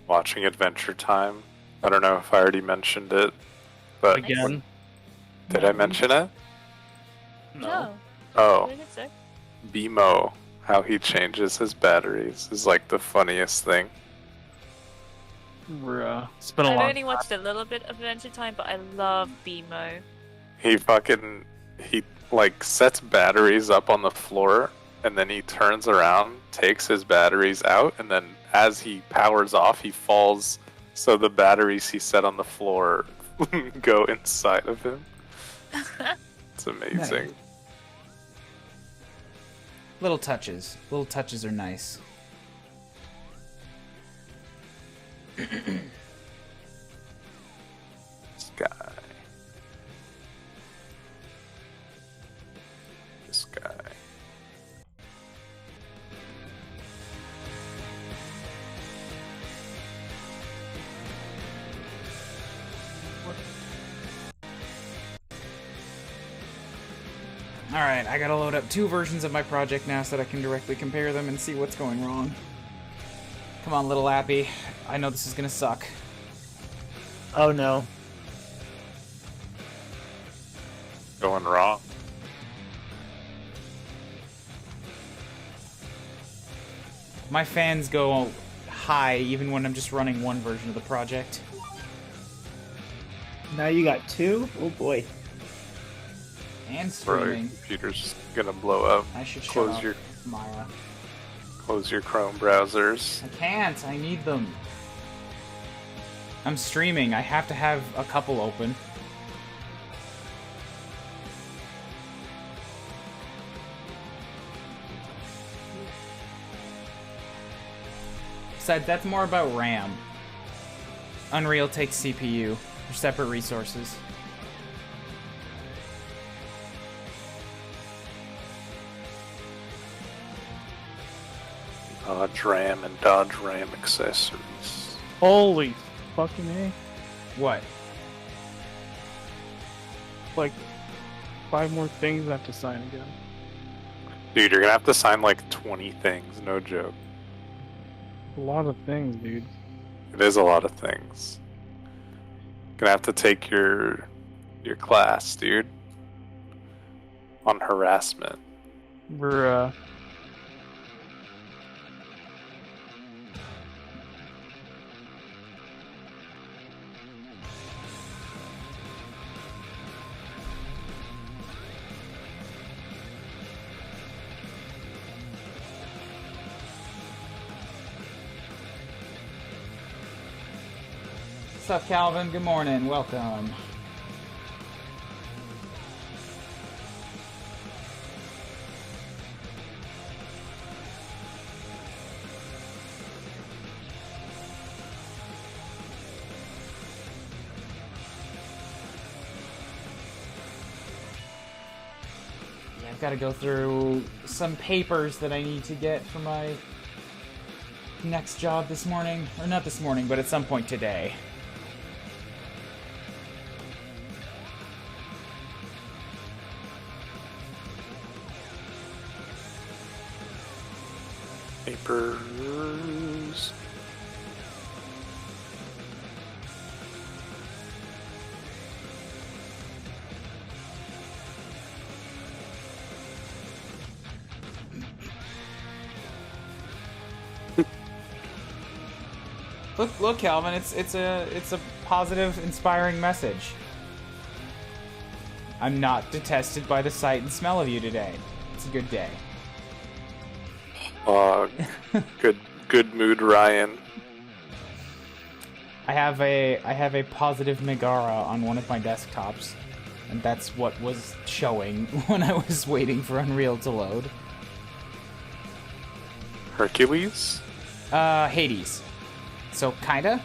Watching Adventure Time. I don't know if I already mentioned it, but Again? did I mention it? No. Oh, Did it say? BMO, how he changes his batteries is like the funniest thing. It's been a I've long only watched a little bit of Adventure Time, but I love BMO. He like sets batteries up on the floor, and then he turns around, takes his batteries out, and then as he powers off, he falls, so the batteries he set on the floor go inside of him. It's amazing. Nice. Little touches. Little touches are nice. This guy. This guy. Alright, I gotta load up 2 versions of my project now so that I can directly compare them and see what's going wrong. Come on, little Appy. I know this is gonna suck. Oh no. Going wrong. My fans go high even when I'm just running one version of the project. Now you got 2? Oh boy. And Bro, your streaming. computer's just gonna blow up. I should shut Close up, your Maya. close your Chrome browsers. I can't. I need them. I'm streaming. I have to have a couple open. Besides, that's more about RAM. Unreal takes CPU. They're separate resources. Dodge RAM and Dodge RAM accessories. Holy fucking A. What? Like, 5 more things I have to sign again. Dude, you're gonna have to sign like 20 things, no joke. A lot of things, dude. It is a lot of things. Gonna have to take your class, dude. On harassment. What's up, Calvin? Good morning. Welcome. Yeah, I've got to go through some papers that I need to get for my next job this morning. Or not this morning, but at some point today. Papers. Look, Calvin. It's a positive, inspiring message. I'm not detested by the sight and smell of you today. It's a good day. Good mood, Ryan. I have a positive Megara on one of my desktops, and that's what was showing when I was waiting for Unreal to load. Hercules? Hades. So kinda.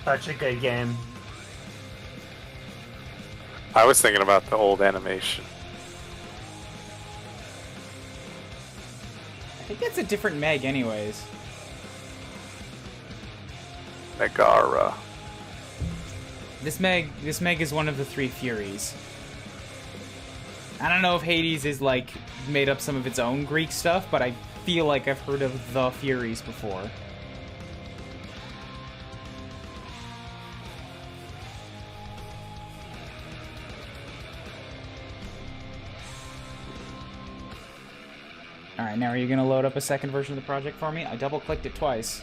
Such a good game. I was thinking about the old animation. I think that's a different Meg, anyways. Megara. This Meg is one of the 3 Furies. I don't know if Hades is like made up some of its own Greek stuff, but I feel like I've heard of the Furies before. Alright, now are you going to load up a second version of the project for me? I double-clicked it twice.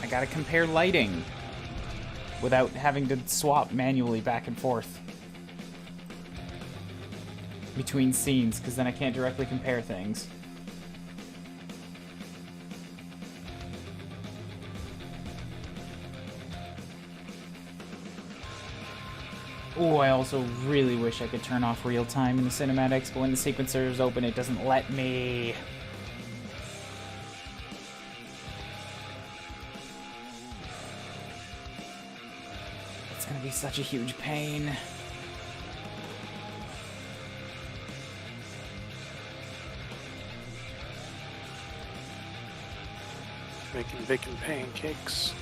I gotta compare lighting without having to swap manually back and forth between scenes, because then I can't directly compare things. Oh, I also really wish I could turn off real time in the cinematics, but when the sequencer is open, it doesn't let me. It's gonna be such a huge pain. Making bacon pancakes.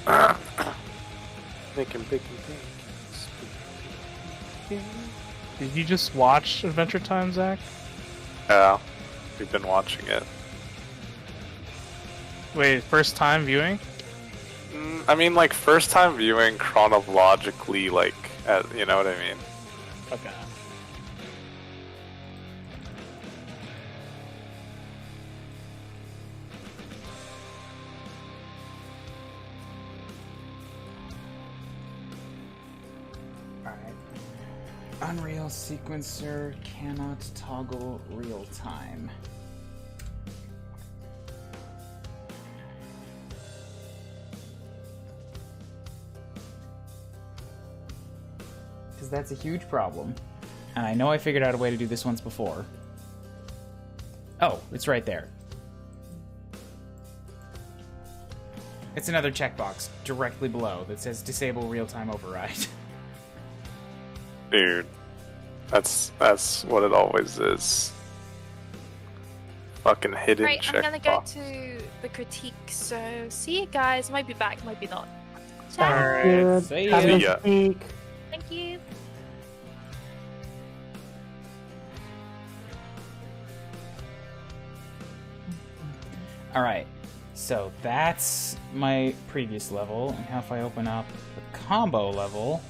Making bacon pancakes. Did you just watch Adventure Time, Zach? Yeah, we've been watching it. Wait, first time viewing? I mean, like, first time viewing chronologically, like, you know what I mean? Okay. Unreal sequencer cannot toggle real time. Because that's a huge problem. And I know I figured out a way to do this once before. Oh, it's right there. It's another checkbox directly below that says disable real-time override. Dude, that's what it always is. Fucking hidden Right, check I'm gonna go box. to the critique, so see you guys. Might be back, might be not. Ciao. Alright. Good. See Have ya. a See ya. week. Thank you. Alright, so that's my previous level, and now if I open up the combo level...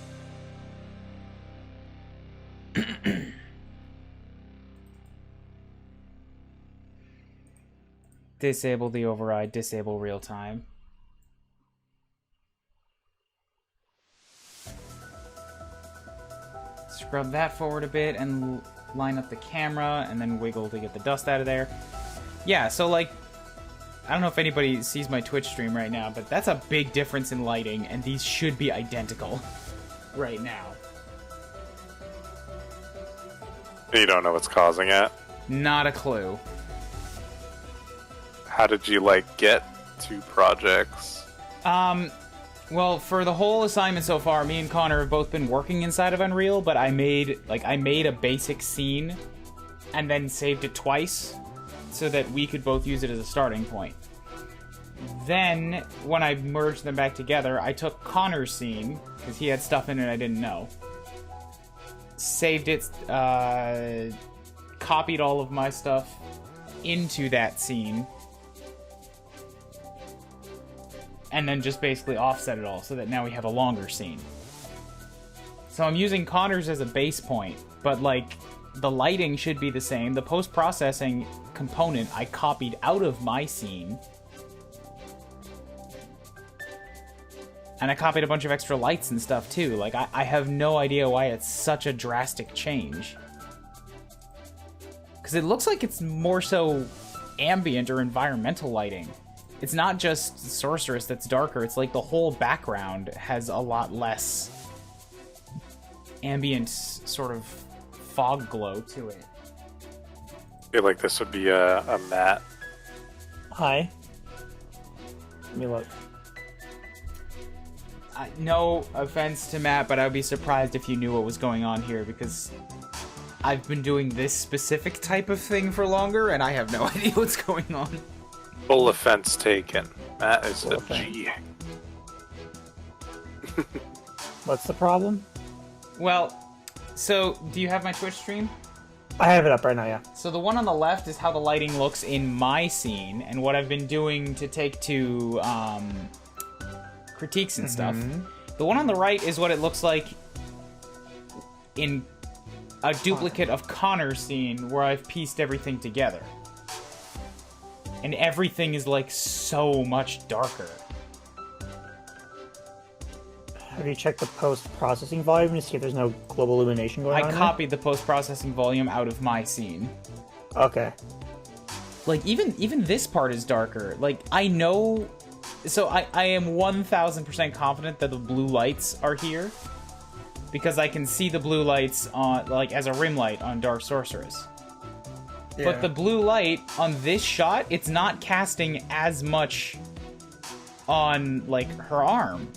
disable the override, disable real time. Scrub that forward a bit and line up the camera, and then wiggle to get the dust out of there. Yeah, so like, I don't know if anybody sees my Twitch stream right now, but that's a big difference in lighting, and these should be identical right now. You don't know what's causing it. Not a clue. How did you, like, get 2 projects? Well, for the whole assignment so far, me and Connor have both been working inside of Unreal, but I made a basic scene and then saved it twice so that we could both use it as a starting point. Then, when I merged them back together, I took Connor's scene, because he had stuff in it I didn't know, saved it, copied all of my stuff into that scene, and then just basically offset it all so that now we have a longer scene. So I'm using Connor's as a base point, but like the lighting should be the same. The post-processing component I copied out of my scene. And I copied a bunch of extra lights and stuff too. Like I have no idea why it's such a drastic change. Because it looks like it's more so ambient or environmental lighting. It's not just Sorceress that's darker, it's like the whole background has a lot less ambient sort of fog glow to it. I feel like this would be a matte. Hi. Let me look. No offense to Matt, but I would be surprised if you knew what was going on here, because I've been doing this specific type of thing for longer, and I have no idea what's going on. Full offense taken. That is Full a offense. G. What's the problem? Well, so do you have my Twitch stream? I have it up right now, yeah. So the one on the left is how the lighting looks in my scene, and what I've been doing to take to critiques and stuff. The one on the right is what it looks like in a duplicate of Connor's scene, where I've pieced everything together. And everything is, like, so much darker. Have you checked the post-processing volume to see if there's no global illumination going on? I copied the post-processing volume out of my scene. Okay. Like, even this part is darker. Like, I know... So, I am 1,000% confident that the blue lights are here. Because I can see the blue lights on, like, as a rim light on Dark Sorceress. Yeah. But the blue light on this shot, it's not casting as much on, like, her arm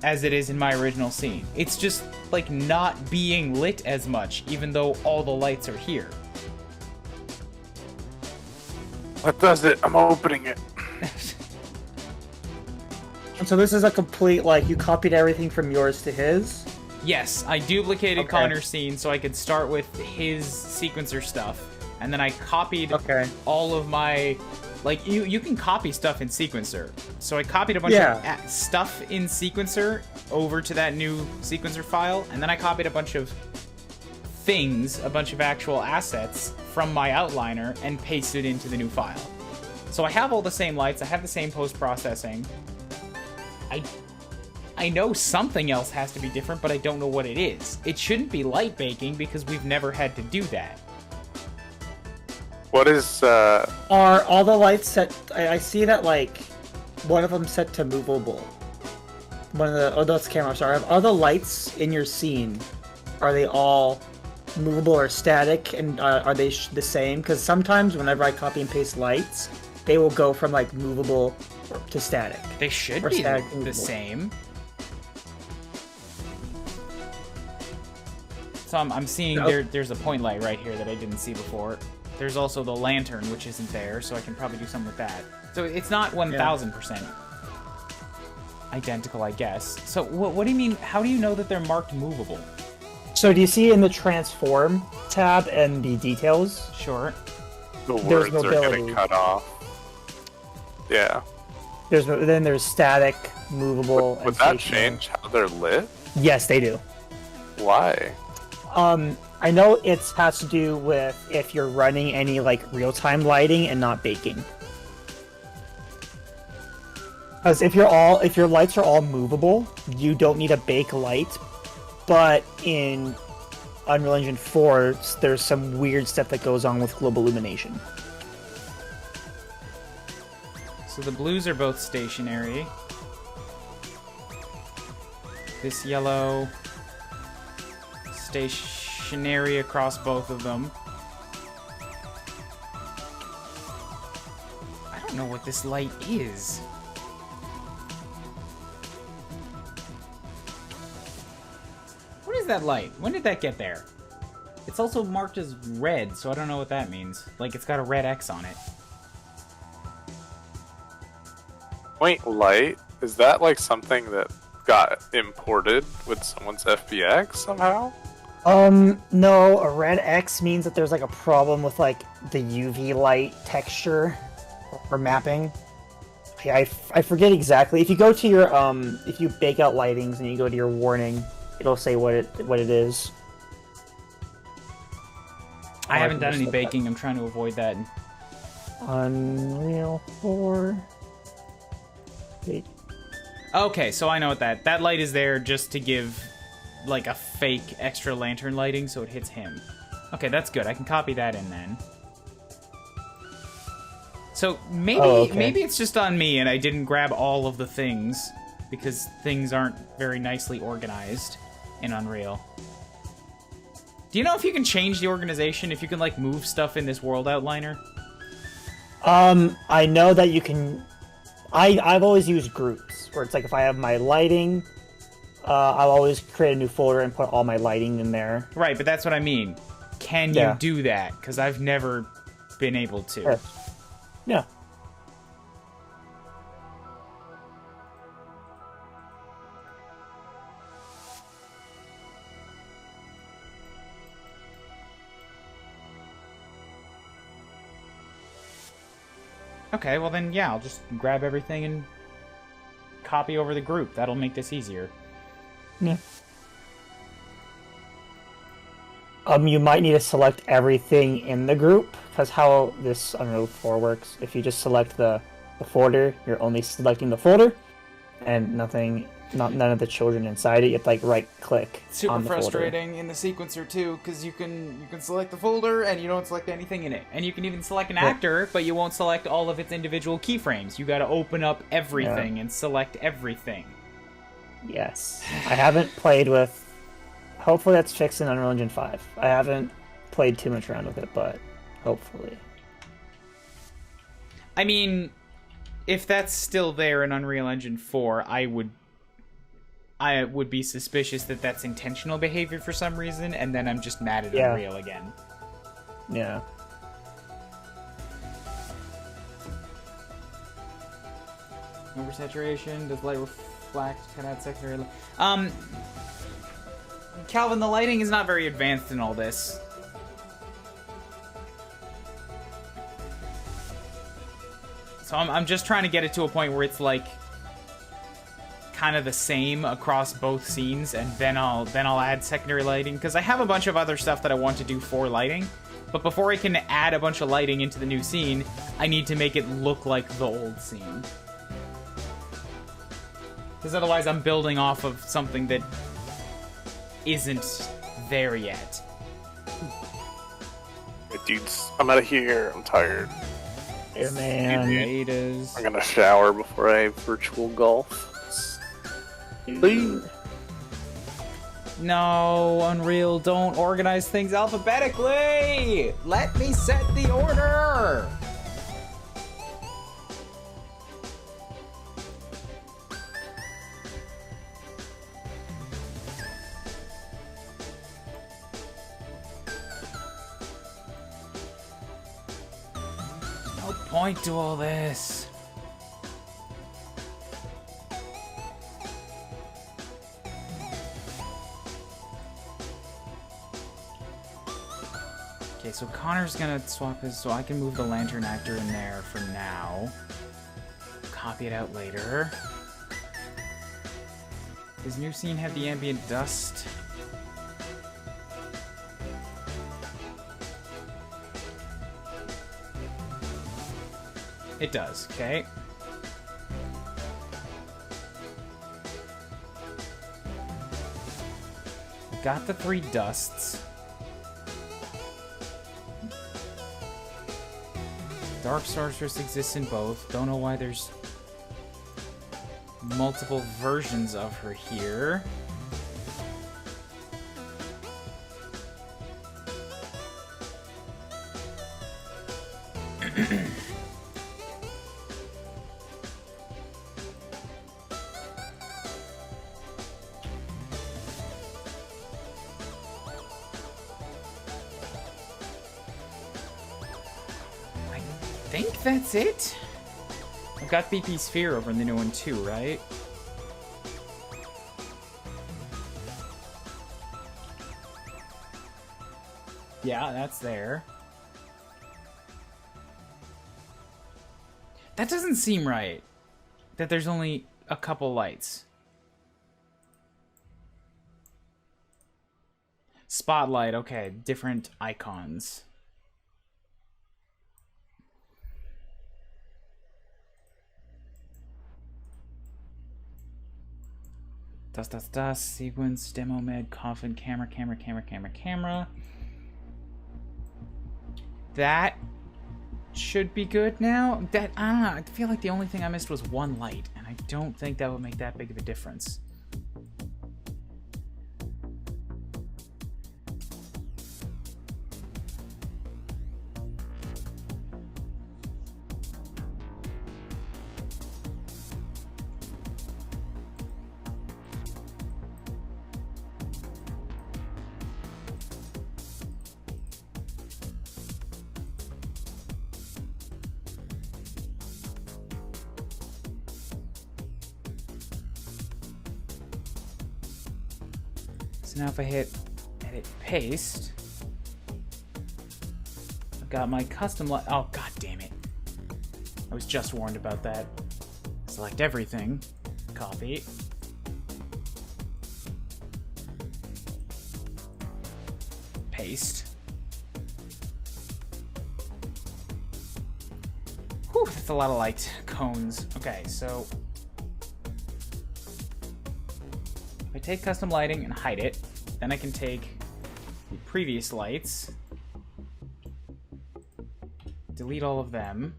as it is in my original scene. It's just, like, not being lit as much, even though all the lights are here. What does it? I'm opening it. And so this is a complete, like, you copied everything from yours to his? Yes, I duplicated Okay. Connor's scene so I could start with his sequencer stuff, and then I copied Okay. all of my... Like, you can copy stuff in Sequencer. So I copied a bunch Yeah. of stuff in Sequencer over to that new Sequencer file, and then I copied a bunch of things, a bunch of actual assets from my outliner, and pasted into the new file. So I have all the same lights, I have the same post-processing. I know something else has to be different, but I don't know what it is. It shouldn't be light baking, because we've never had to do that. What is, Are all the lights set... I see that, like, one of them set to movable. One of the... Oh, that's camera, sorry. Are the lights in your scene, are they all movable or static? And are they the same? Because sometimes whenever I copy and paste lights, they will go from, like, movable to static. They should Or be static the movable. same. So I'm seeing there's a point light right here that I didn't see before. There's also the lantern, which isn't there, so I can probably do something with that. So it's not 1,000% identical, I guess. So what do you mean? How do you know that they're marked movable? So do you see in the transform tab and the details? Sure. the there's words are mobility. getting cut off? Yeah. Then there's static, movable, Would and that stationary. change how they're lit? Yes, they do. Why? I know it has to do with if you're running any like real-time lighting and not baking. Because if your lights are all movable, you don't need a bake light. But in Unreal Engine 4, there's some weird stuff that goes on with global illumination. So the blues are both stationary. This yellow stationary across both of them. I don't know what this light is. What is that light? When did that get there? It's also marked as red, so I don't know what that means. Like, it's got a red X on it. Point light? Is that like something that got imported with someone's FBX somehow? No, a red X means that there's like a problem with like the UV light texture or mapping. I forget exactly. If you go to your if you bake out lightings and you go to your warning, it'll say what it is. I haven't done just any look that- baking. I'm trying to avoid that. Unreal 4. Wait. Okay, so I know what that light is there just to give like a fake extra lantern lighting so it hits him. Okay, that's good. I can copy that in then. So maybe it's just on me and I didn't grab all of the things because things aren't very nicely organized in Unreal. Do you know if you can change the organization, if you can like move stuff in this world outliner? I know that you can. I've always used groups where it's like if I have my lighting, I'll always create a new folder and put all my lighting in there. Right, but that's what I mean. can Yeah. you do that? Because I've never been able to. Sure. Yeah. Okay, well then, yeah, I'll just grab everything and copy over the group. That'll make this easier. Yeah. You might need to select everything in the group, because how this Unreal 4 works, if you just select the folder, you're only selecting the folder, and none of the children inside it. You have to like right-click Super on the folder. frustrating in the sequencer too, because you can select the folder and you don't select anything in it, and you can even select an actor, but you won't select all of its individual keyframes. You got to open up everything and select everything. Yes, I haven't played with. Hopefully that's fixed in Unreal Engine 5. I haven't played too much around with it, but hopefully. I mean, if that's still there in Unreal Engine 4, I would be suspicious that that's intentional behavior for some reason, and then I'm just mad at Unreal again. Yeah. Oversaturation, does light reflect, cut out secondary light. Calvin, the lighting is not very advanced in all this. So I'm just trying to get it to a point where it's like kind of the same across both scenes, and then I'll add secondary lighting, because I have a bunch of other stuff that I want to do for lighting. But before I can add a bunch of lighting into the new scene, I need to make it look like the old scene. Because otherwise I'm building off of something that isn't there yet. Hey, dudes, I'm out of here. I'm tired. Yeah, man. Betas. I'm gonna shower before I virtual golf. Please. No, Unreal, don't organize things alphabetically! Let me set the order! No point to all this. Okay, so Connor's gonna swap his, so I can move the lantern actor in there for now. Copy it out later. Does new scene have the ambient dust? It does, okay. Got the 3 dusts. Dark Sorceress exists in both. Don't know why there's multiple versions of her here. I think that's it. I've got BP Sphere over in the new one too, right? Yeah, that's there. That doesn't seem right. That there's only a couple lights. Spotlight, okay, different icons. Dust, sequence, demo med, coffin, camera. That should be good now. I feel like the only thing I missed was one light, and I don't think that would make that big of a difference. So now if I hit edit paste, I've got my custom light. Oh, god damn it. I was just warned about that. Select everything. Copy. Paste. Whew, that's a lot of light cones. Okay, so if I take custom lighting and hide it, then I can take the previous lights, delete all of them,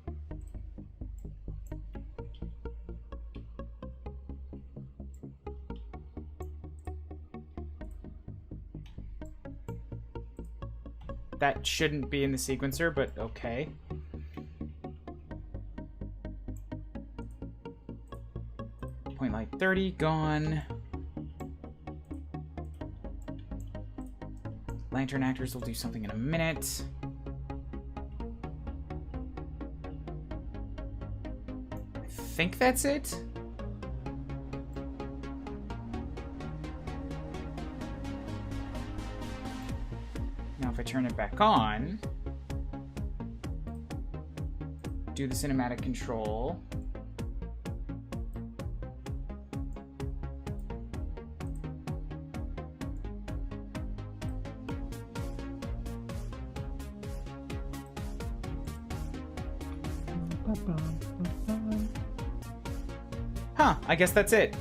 that shouldn't be in the sequencer, but okay. Point light 30, gone. Lantern actors will do something in a minute. I think that's it. Now if I turn it back on, do the cinematic control. Huh, I guess that's it.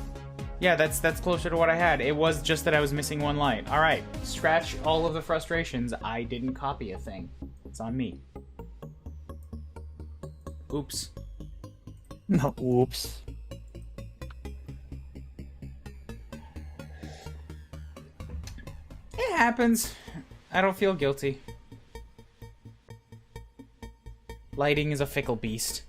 Yeah, that's closer to what I had. It was just that I was missing one light. All right, scratch all of the frustrations. I didn't copy a thing. It's on me. Oops. No, oops. It happens. I don't feel guilty. Lighting is a fickle beast.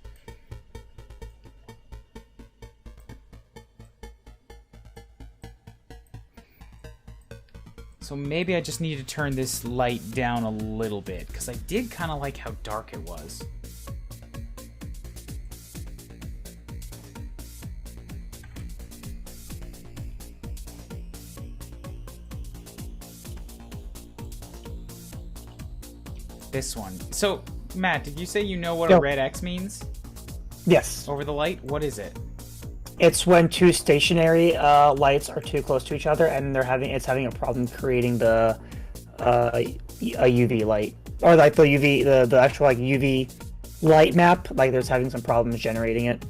So maybe I just need to turn this light down a little bit, because I did kind of like how dark it was. This one. So, Matt, did you say you know what a red X means? Yes. Over the light? What is it? It's when two stationary lights are too close to each other, and it's having a problem creating the a UV light, or like the actual like UV light map. Like there's having some problems generating it.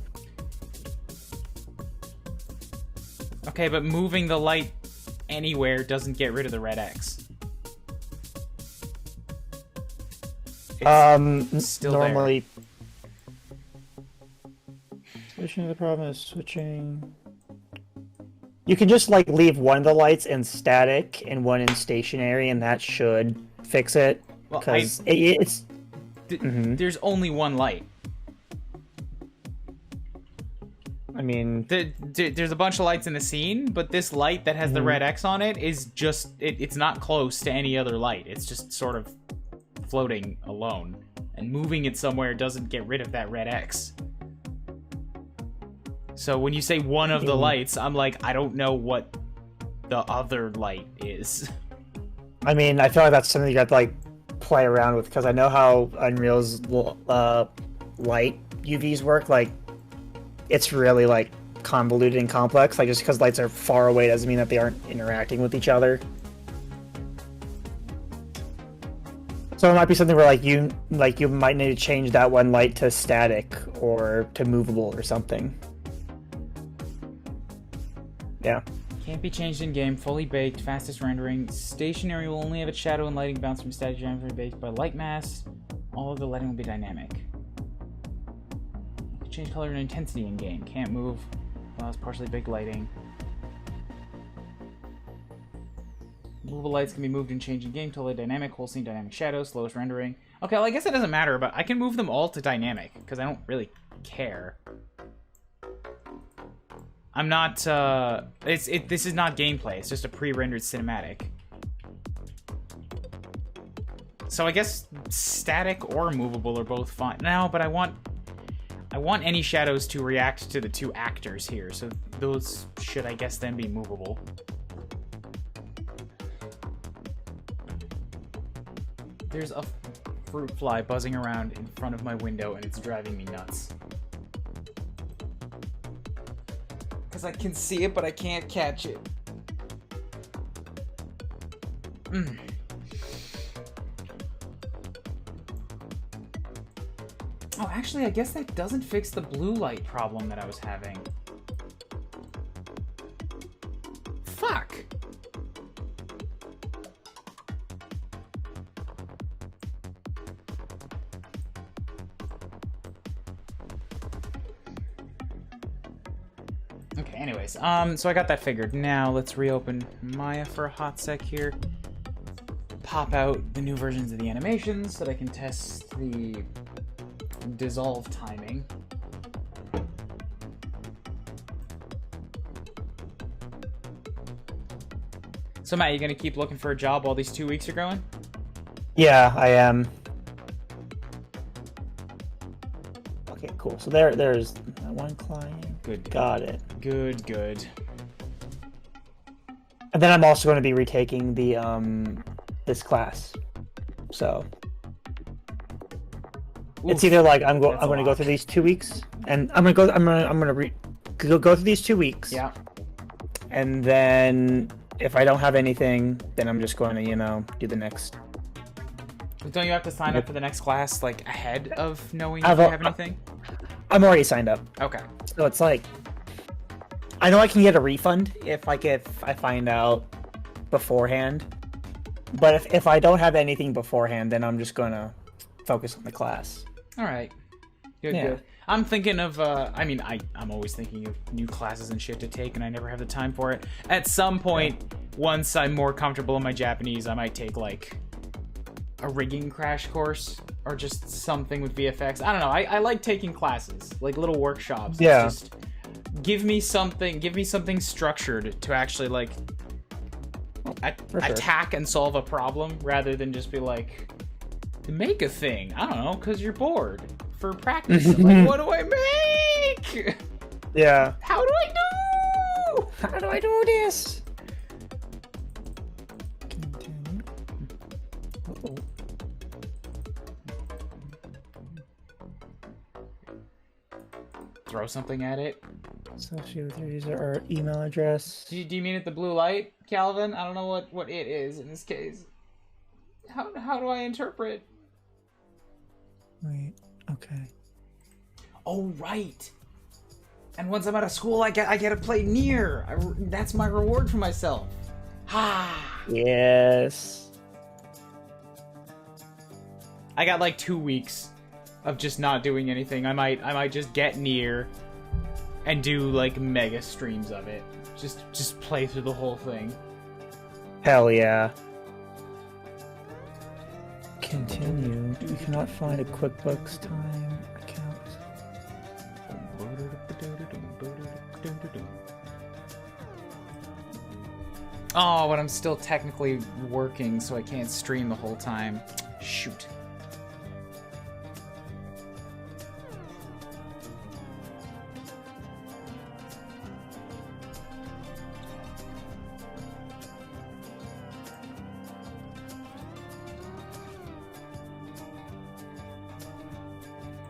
Okay, but moving the light anywhere doesn't get rid of the red X. It's still normally. there. Switching, the problem is switching. You can just like leave one of the lights in static and one in stationary, and that should fix it. Because it's there's only one light. I mean, there's a bunch of lights in the scene, but this light that has the red X on it is just it's not close to any other light. It's just sort of floating alone, and moving it somewhere doesn't get rid of that red X. So when you say one of the lights, I'm like, I don't know what the other light is. I mean, I feel like that's something you have to like play around with, because I know how Unreal's light UVs work. Like, it's really like convoluted and complex. Like, just because lights are far away doesn't mean that they aren't interacting with each other. So it might be something where you might need to change that one light to static or to movable or something. Yeah. Can't be changed in game. Fully baked. Fastest rendering. Stationary will only have its shadow and lighting bounce from static geometry baked by light mass. All of the lighting will be dynamic. Change color and intensity in game. Can't move. Allows partially baked lighting. Movable lights can be moved and changed in game. Totally dynamic. Whole scene dynamic shadow. Slowest rendering. Okay, well I guess it doesn't matter, but I can move them all to dynamic because I don't really care. I'm not, this is not gameplay, it's just a pre-rendered cinematic. So I guess static or movable are both fine. No, but I want any shadows to react to the two actors here, so those should, I guess, then be movable. There's a fruit fly buzzing around in front of my window, and it's driving me nuts. Because I can see it, but I can't catch it. Oh, actually, I guess that doesn't fix the blue light problem that I was having. Fuck! Okay, anyways, so I got that figured. Now let's reopen Maya for a hot sec here. Pop out the new versions of the animations so that I can test the dissolve timing. So Matt, you gonna keep looking for a job while these 2 weeks are going? Yeah, I am. Okay, cool. So there's one client. Good. Got it. Good, good. And then I'm also going to be retaking the this class. So it's either like I'm going to go through these 2 weeks, and I'm going to go through these 2 weeks. Yeah. And then if I don't have anything, then I'm just going to, do the next. Don't you have to sign up for the next class like ahead of knowing if you have anything? I'm already signed up. Okay. So it's like I know I can get a refund if I find out beforehand. But if I don't have anything beforehand, then I'm just going to focus on the class. All right. Good, Yeah. good. I'm thinking of, I'm always thinking of new classes and shit to take, and I never have the time for it. At some point, once I'm more comfortable in my Japanese, I might take, like, a rigging crash course, or just something with VFX. I don't know. I like taking classes, like little workshops. Yeah. It's just, give me something structured to actually, like, attack and solve a problem, rather than just be like, make a thing. I don't know, because you're bored. For practice. Like, what do I make? Yeah. How do I do this? Continue. Uh-oh. Throw something at it. Associate with your user or email address. Do you mean it the blue light, Calvin? I don't know what it is in this case. How do I interpret? Wait. Okay. Oh, right. And once I'm out of school, I get to play Nier. That's my reward for myself. Ah. Yes. I got like 2 weeks of just not doing anything. I might just get Nier and do like mega streams of it. Just play through the whole thing. Hell yeah. Continue. We cannot find a QuickBooks time account. Oh, but I'm still technically working, so I can't stream the whole time. Shoot.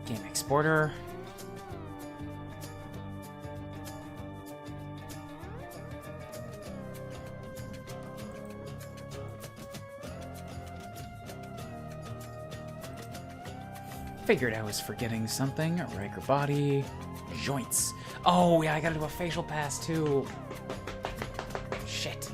Game exporter. Figured I was forgetting something. Riker body. Joints. Oh, yeah, I gotta do a facial pass, too. Shit.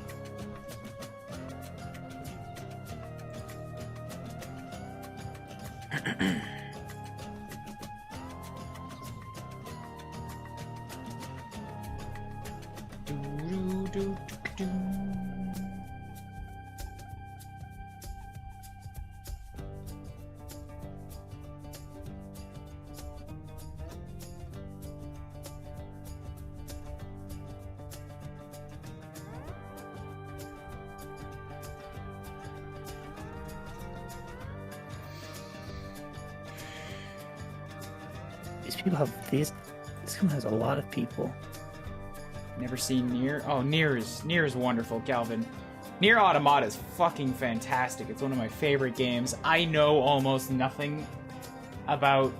These people have these. This one has a lot of people. Never seen Nier. Oh, Nier is wonderful, Calvin. Nier Automata is fucking fantastic. It's one of my favorite games. I know almost nothing about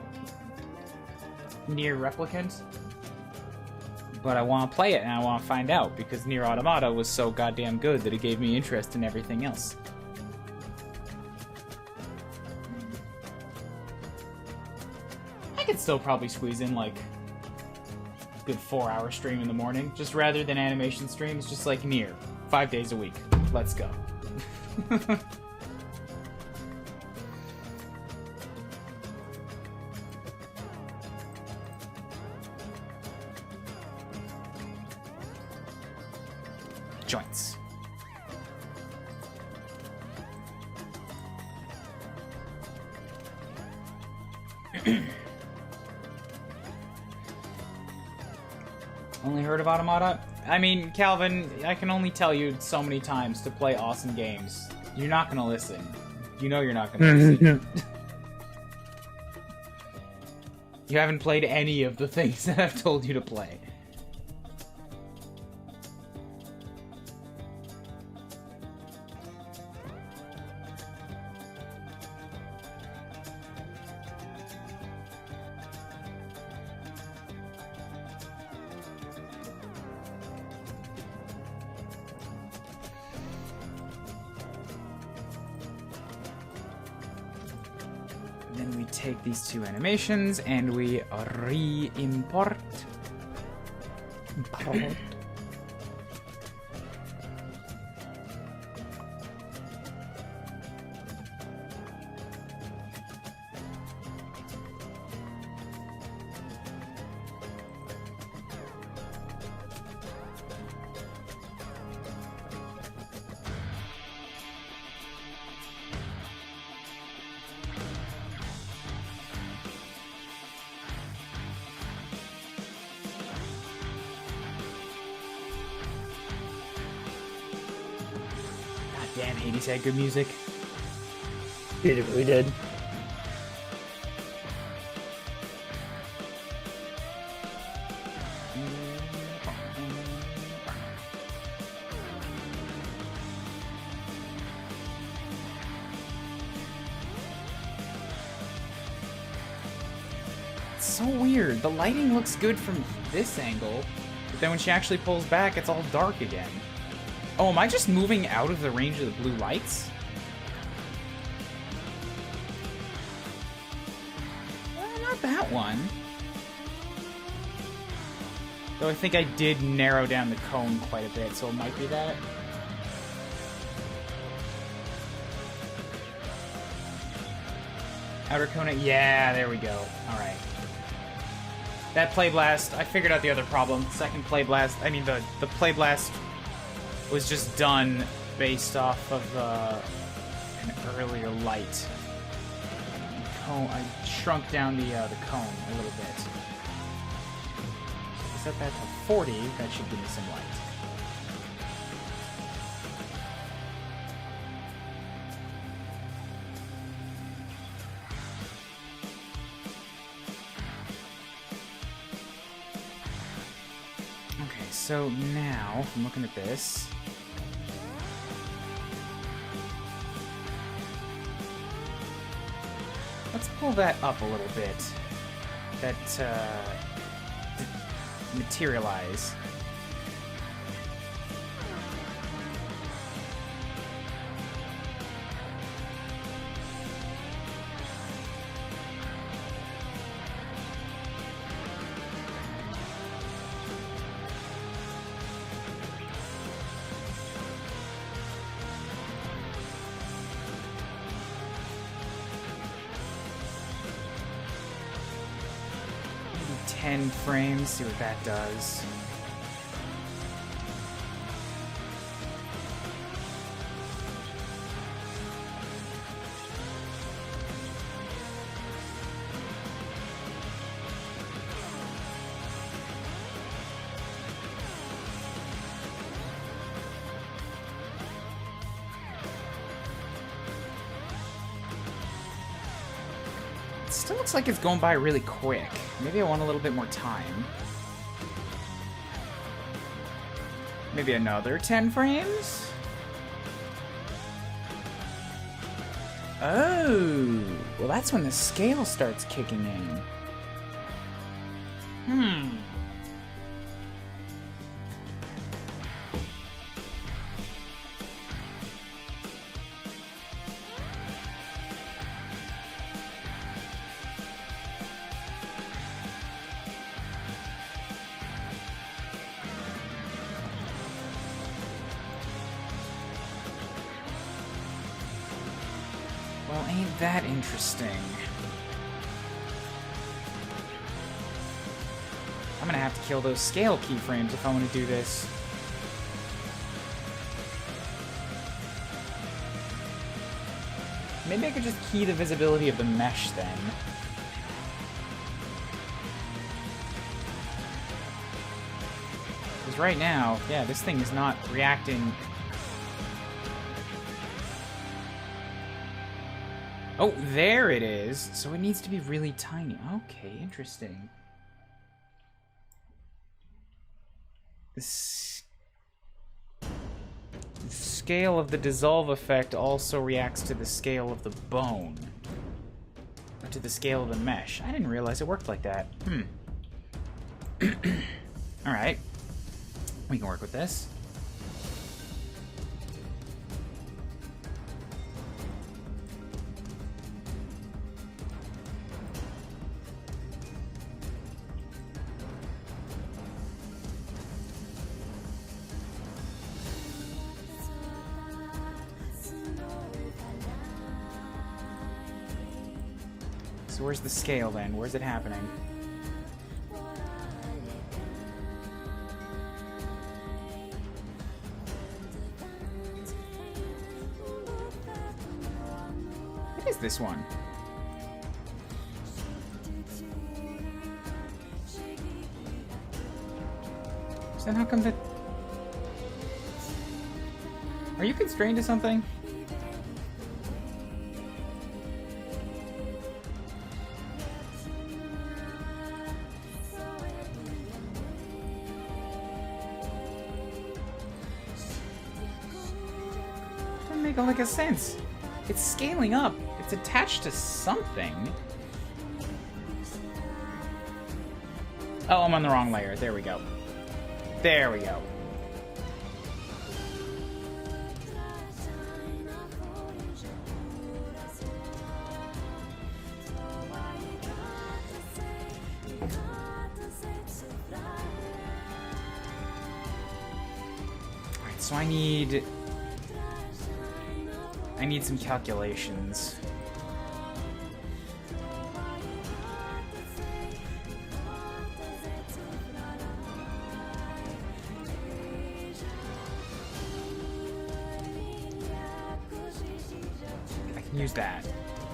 Nier Replicant, but I want to play it and I want to find out because Nier Automata was so goddamn good that it gave me interest in everything else. I could still probably squeeze in like a good 4-hour stream in the morning, just rather than animation streams, just like Nier, 5 days a week. Let's go. Joints. Only heard of Automata? I mean, Calvin, I can only tell you so many times to play awesome games. You're not gonna listen. You know you're not gonna listen. You haven't played any of the things that I've told you to play. Then we take these two animations and we re-import. Import. Damn, Hades had good music. It really did. It's so weird. The lighting looks good from this angle, but then when she actually pulls back, it's all dark again. Oh, am I just moving out of the range of the blue lights? Not that one. Though I think I did narrow down the cone quite a bit, so it might be that. Outer cone, yeah, there we go. Alright. That play blast, I figured out the other problem. Second play blast, I mean the play blast was just done based off of an earlier light. I shrunk down the cone a little bit. Set that to 40, that should give me some light. Okay, so now, I'm looking at this. Let's pull that up a little bit. That, materialize. Maybe 10 frames, see what that does. It still looks like it's going by really quick. Maybe I want a little bit more time. Maybe another 10 frames? Oh, well, that's when the scale starts kicking in. Well, ain't that interesting? I'm gonna have to kill those scale keyframes if I want to do this. Maybe I could just key the visibility of the mesh then. Because right now, yeah, this thing is not reacting. Oh, there it is. So it needs to be really tiny. Okay, interesting. The scale of the dissolve effect also reacts to the scale of the bone. Or to the scale of the mesh. I didn't realize it worked like that. Alright. We can work with this. So where's the scale then? Where's it happening? What is this one? So then how come that... Are you constrained to something? Make a lick of sense. It's scaling up. It's attached to something. Oh, I'm on the wrong layer. There we go. There we go. Alright, so I need some calculations. I can use that.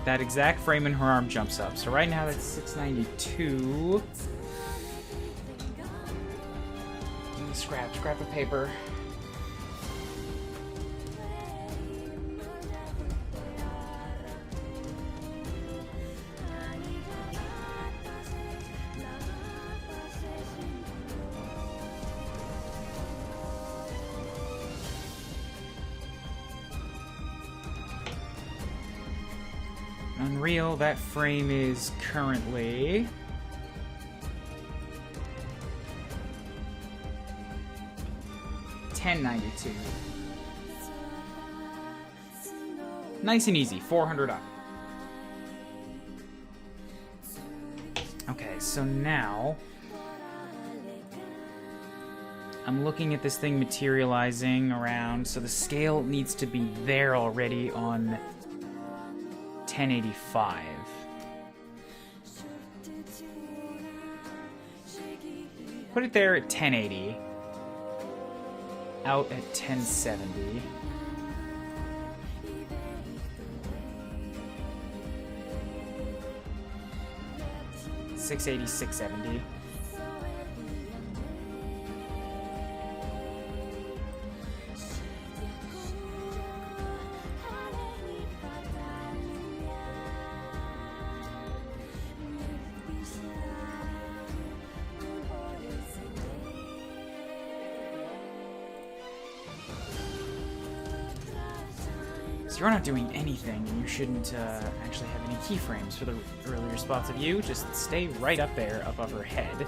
That exact frame and her arm jumps up. So right now that's 692. Scrap a paper. Unreal, that frame is currently 1092. Nice and easy, 400 up. Okay, so now I'm looking at this thing materializing around, so the scale needs to be there already on 1085. Put it there at 1080. Out at 1070. $680, $670. So you're not doing anything, and you shouldn't actually have any keyframes for the earlier spots of you. Just stay right up there above her head.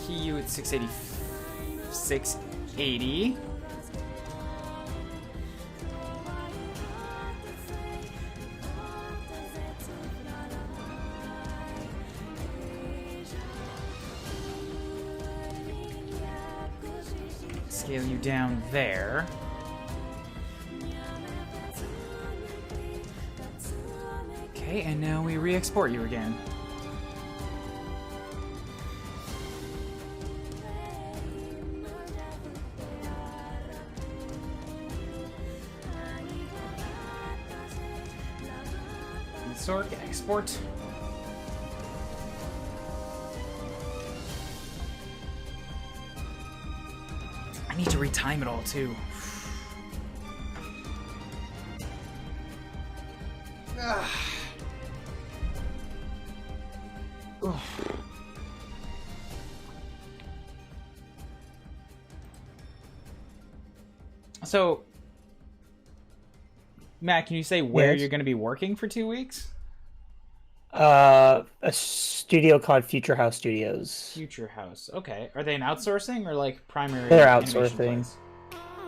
Key you at 680. 680. Scale you down there. Okay, and now we re-export you again. Sort, export. I need to retime it all too. So, Matt, can you say where Yes. you're going to be working for 2 weeks? A studio called Future House Studios. Future House. Okay. Are they an outsourcing or like primary? They're animation outsourcing. place?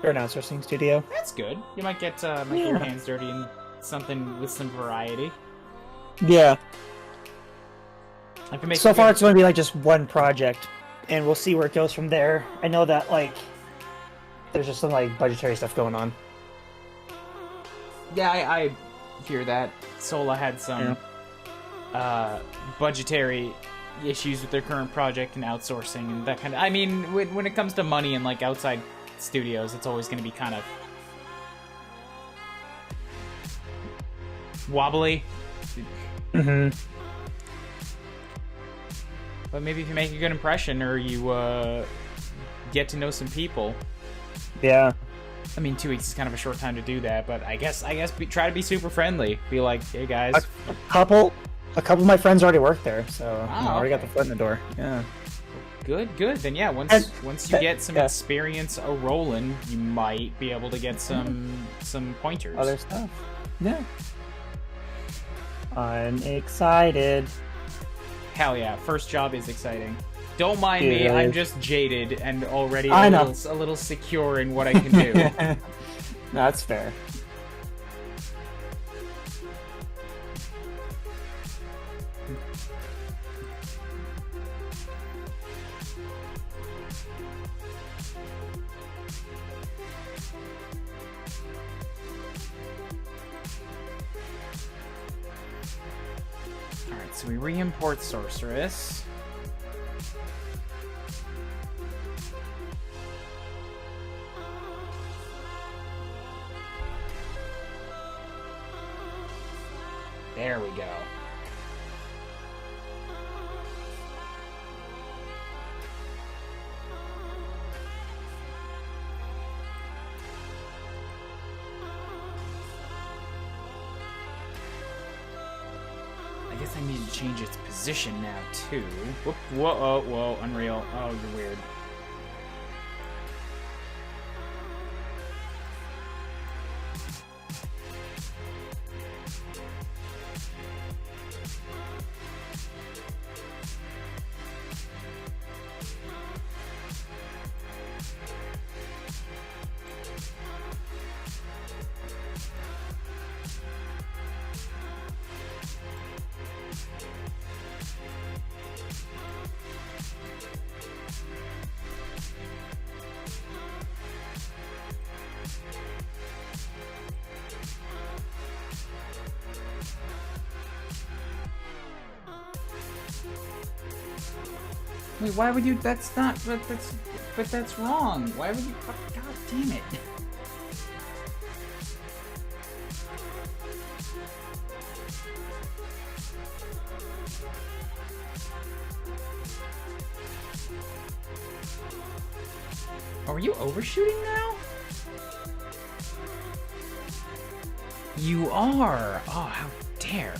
They're an outsourcing studio. That's good. You might get your hands dirty in something with some variety. Yeah. I can make So you far, good- it's going to be like just one project, and we'll see where it goes from there. I know that like there's just some like budgetary stuff going on. Yeah, I hear that. Sola had some budgetary issues with their current project and outsourcing and that kind of. I mean, when it comes to money and like outside studios, it's always going to be kind of wobbly. Mm-hmm. But maybe if you make a good impression or you get to know some people. Yeah. I mean, 2 weeks is kind of a short time to do that, but I guess try to be super friendly. Be like, hey guys. A couple of my friends already work there, so Oh, I already got okay. the foot in the door. Yeah. Good. Then yeah, once you get some experience a rolling, you might be able to get some pointers. Other stuff. Yeah. I'm excited. Hell yeah, first job is exciting. Don't mind me, Yeah. I'm just jaded and already I a know. little secure in what I can do. That's fair. Alright, so we re-import Sorceress. There we go. I guess I need to change its position now, too. Whoop, whoa, Unreal. Oh, you're weird. Wait, why would you? That's not. But that's wrong. Why would you? God damn it! Are you overshooting now? You are. Oh, how dare!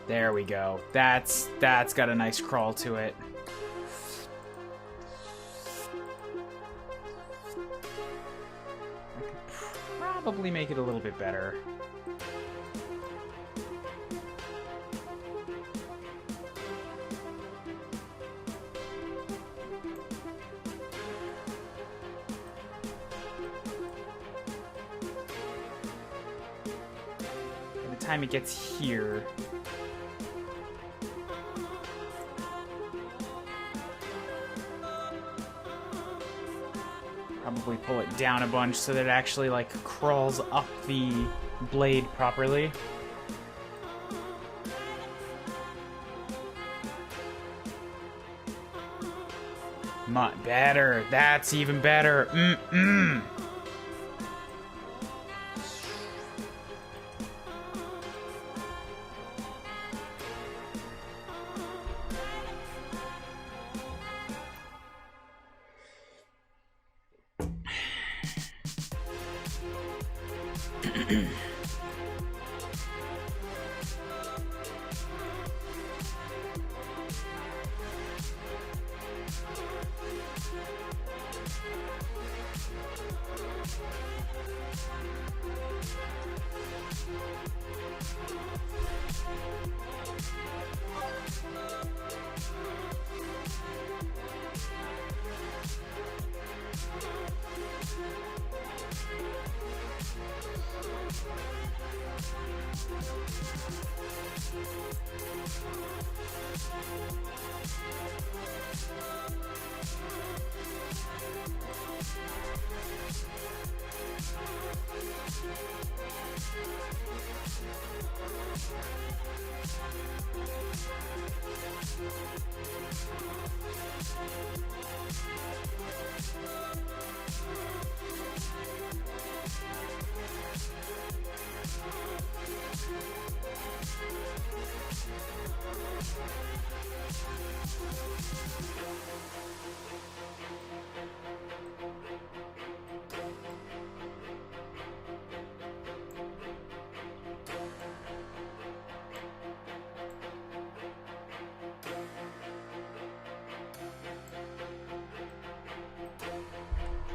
There we go. That's got a nice crawl to it. I could probably make it a little bit better. By the time it gets here, probably pull it down a bunch so that it actually like crawls up the blade properly. Much better. That's even better. Mm-mm.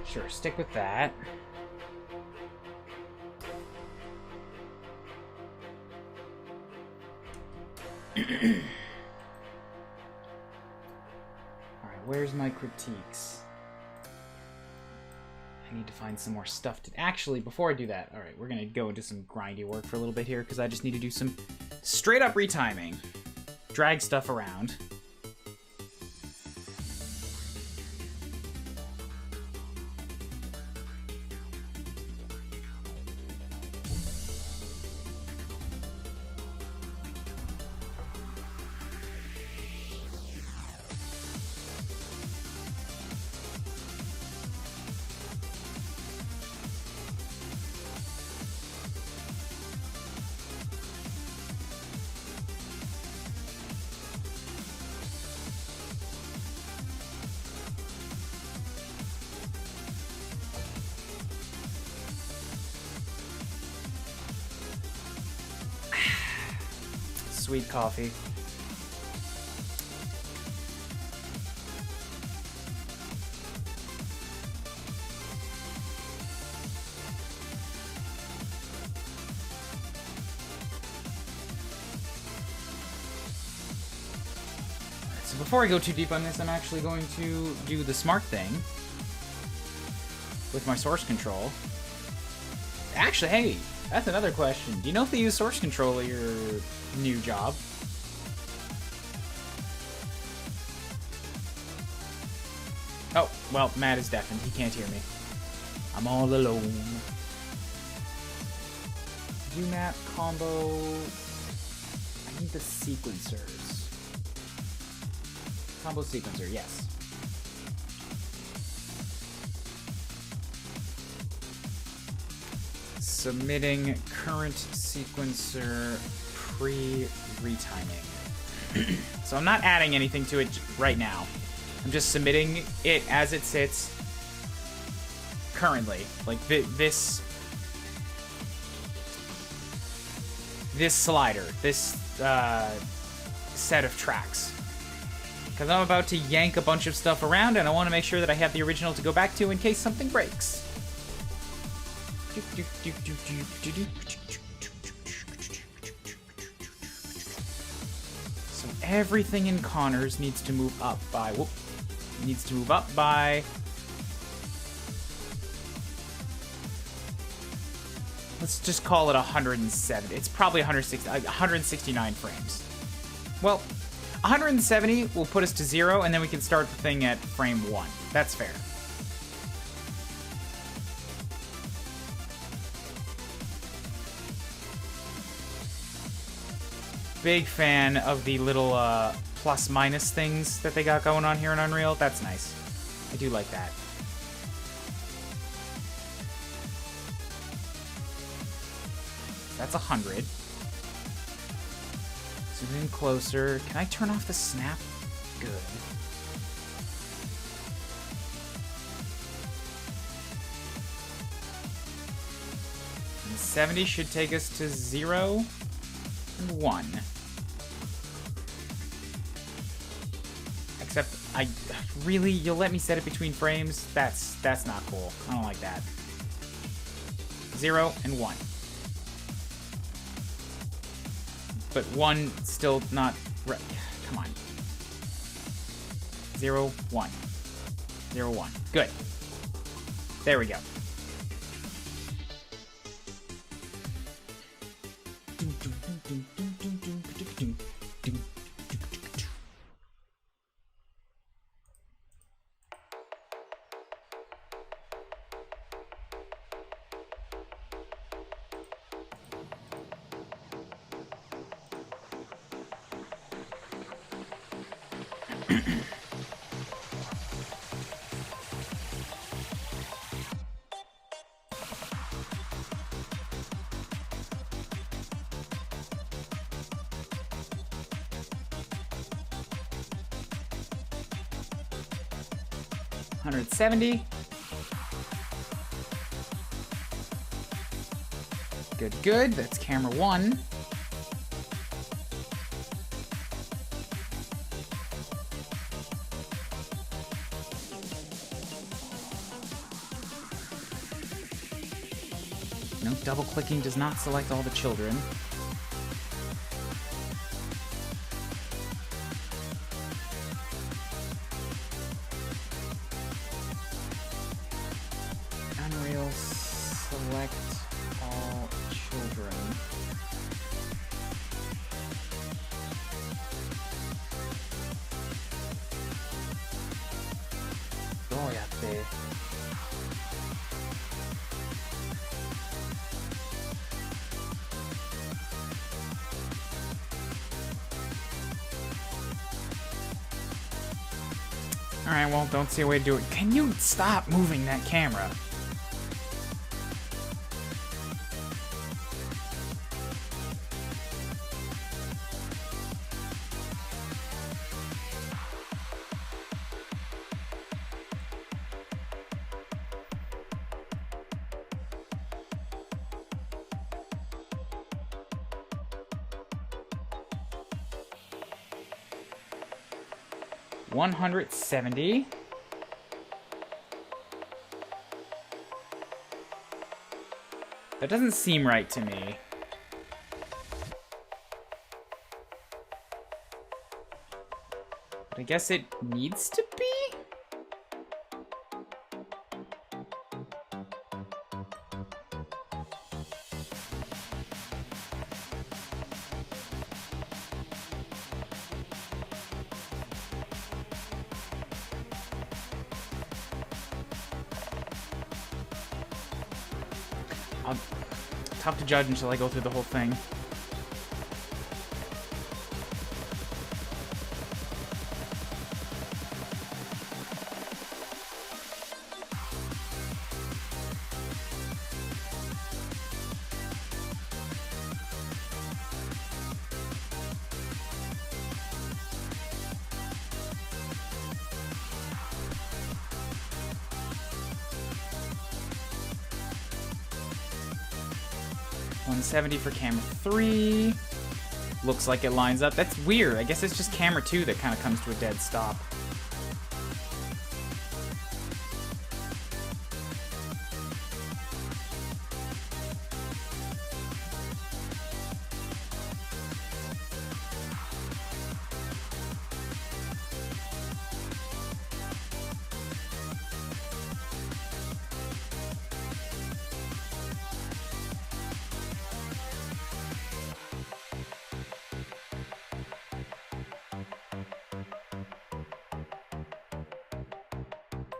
Sure, stick with that. Alright, where's my critiques? I need to find some more stuff to... Actually, before I do that, alright, we're gonna go into some grindy work for a little bit here, because I just need to do some straight-up retiming. Drag stuff around. Sweet coffee. So before I go too deep on this, I'm actually going to do the smart thing with my source control. Actually, hey, that's another question. Do you know if they use source control at your new job? Oh, well, Matt is deafened. He can't hear me. I'm all alone. Do map combo. I need the sequencers. Combo sequencer, yes. Submitting current sequencer pre-retiming. So I'm not adding anything to it right now. I'm just submitting it as it sits currently. Like this this slider, this set of tracks. Because I'm about to yank a bunch of stuff around, and I want to make sure that I have the original to go back to in case something breaks. So everything in Connors needs to move up by... Whoop. Needs to move up by... Let's just call it 107. It's probably 169 frames. Well, 170 will put us to 0, and then we can start the thing at frame 1. That's fair. Big fan of the little plus minus things that they got going on here in Unreal. That's nice. I do like that. That's 100. Zoom in closer. Can I turn off the snap? Good. And 70 should take us to 0 and 1. Except, really, you'll let me set it between frames? That's not cool. I don't like that. 0 and 1. But 1 still not right. Come on. 0, 1. 0, 1. Good. There we go. $170. Good, good. That's camera 1. No, double-clicking does not select all the children. Unreal, select all children. Doyate. Alright, well, don't see a way to do it. Can you stop moving that camera? $170. That doesn't seem right to me. But I guess it needs to be? Tough to judge until I go through the whole thing. 170 for camera 3. Looks like it lines up. That's weird. I guess it's just camera 2 that kind of comes to a dead stop.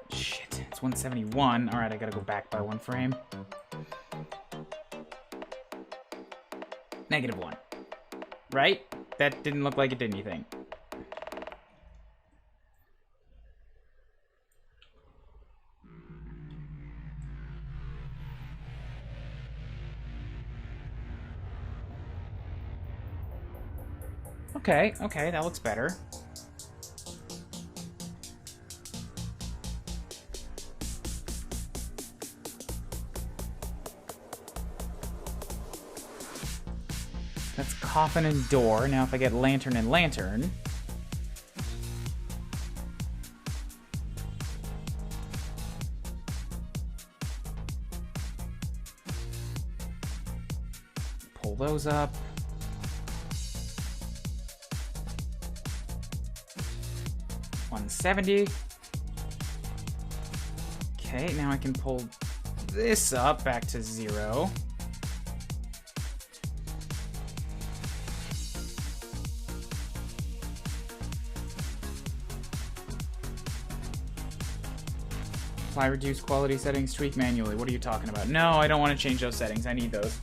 Shit, it's 171. Alright, I gotta go back by 1 frame. -1. Right? That didn't look like it did anything. Okay, okay, that looks better. That's coffin and door. Now if I get lantern and lantern... Pull those up. $170. Okay, now I can pull this up back to 0. Apply reduce quality settings, tweak manually. What are you talking about? No, I don't want to change those settings. I need those.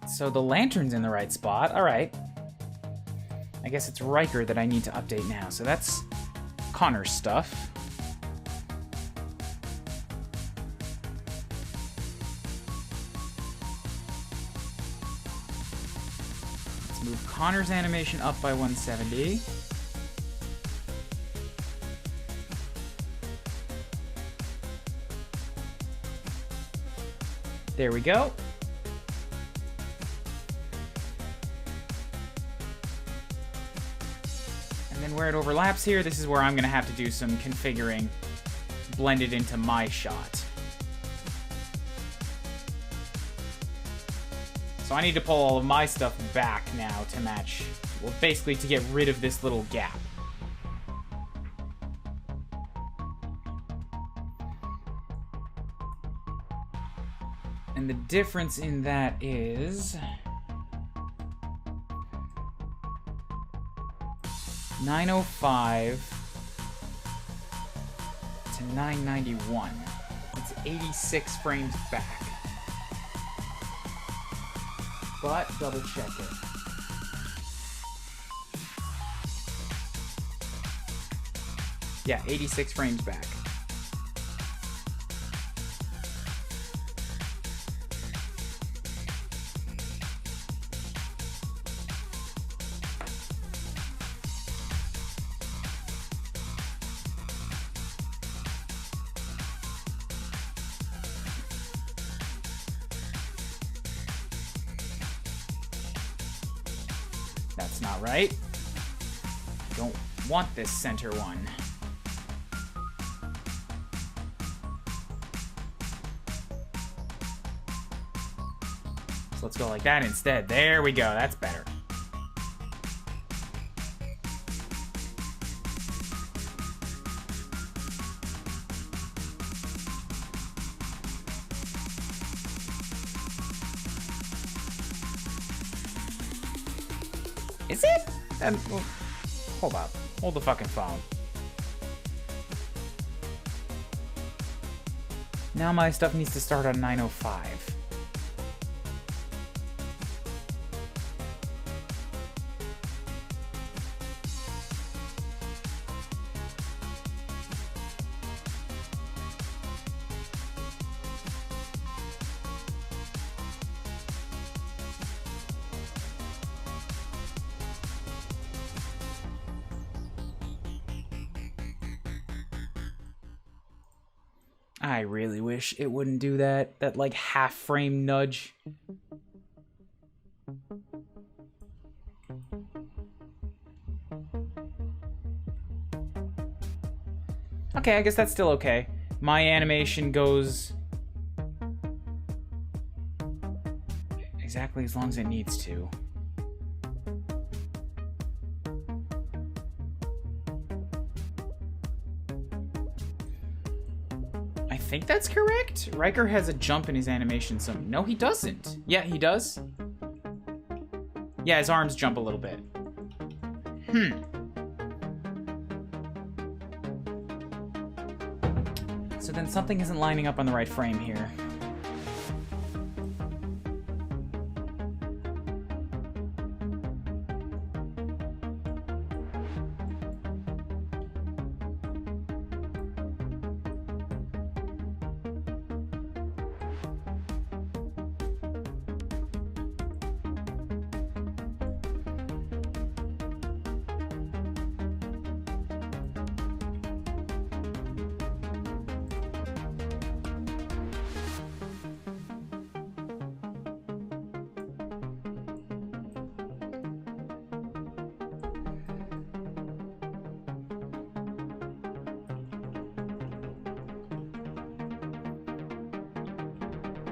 So the lantern's in the right spot. All right. I guess it's Riker that I need to update now. So that's Connor's stuff. Let's move Connor's animation up by 170. There we go. Where it overlaps here, this is where I'm going to have to do some configuring to blend it into my shot. So I need to pull all of my stuff back now to match, well, basically to get rid of this little gap. And the difference in that is... 905 to 991. It's 86 frames back. But double check it. Yeah, 86 frames back. That's not right. Don't want this center one. So let's go like that instead. There we go. That's better. Is it? Then, well, hold up. Hold the fucking phone. Now my stuff needs to start on 9:05. I really wish it wouldn't do that. That, like, half-frame nudge. Okay, I guess that's still okay. My animation goes exactly as long as it needs to. I think that's correct. Riker has a jump in his animation. No, he doesn't. Yeah, he does. Yeah, his arms jump a little bit. So then something isn't lining up on the right frame here.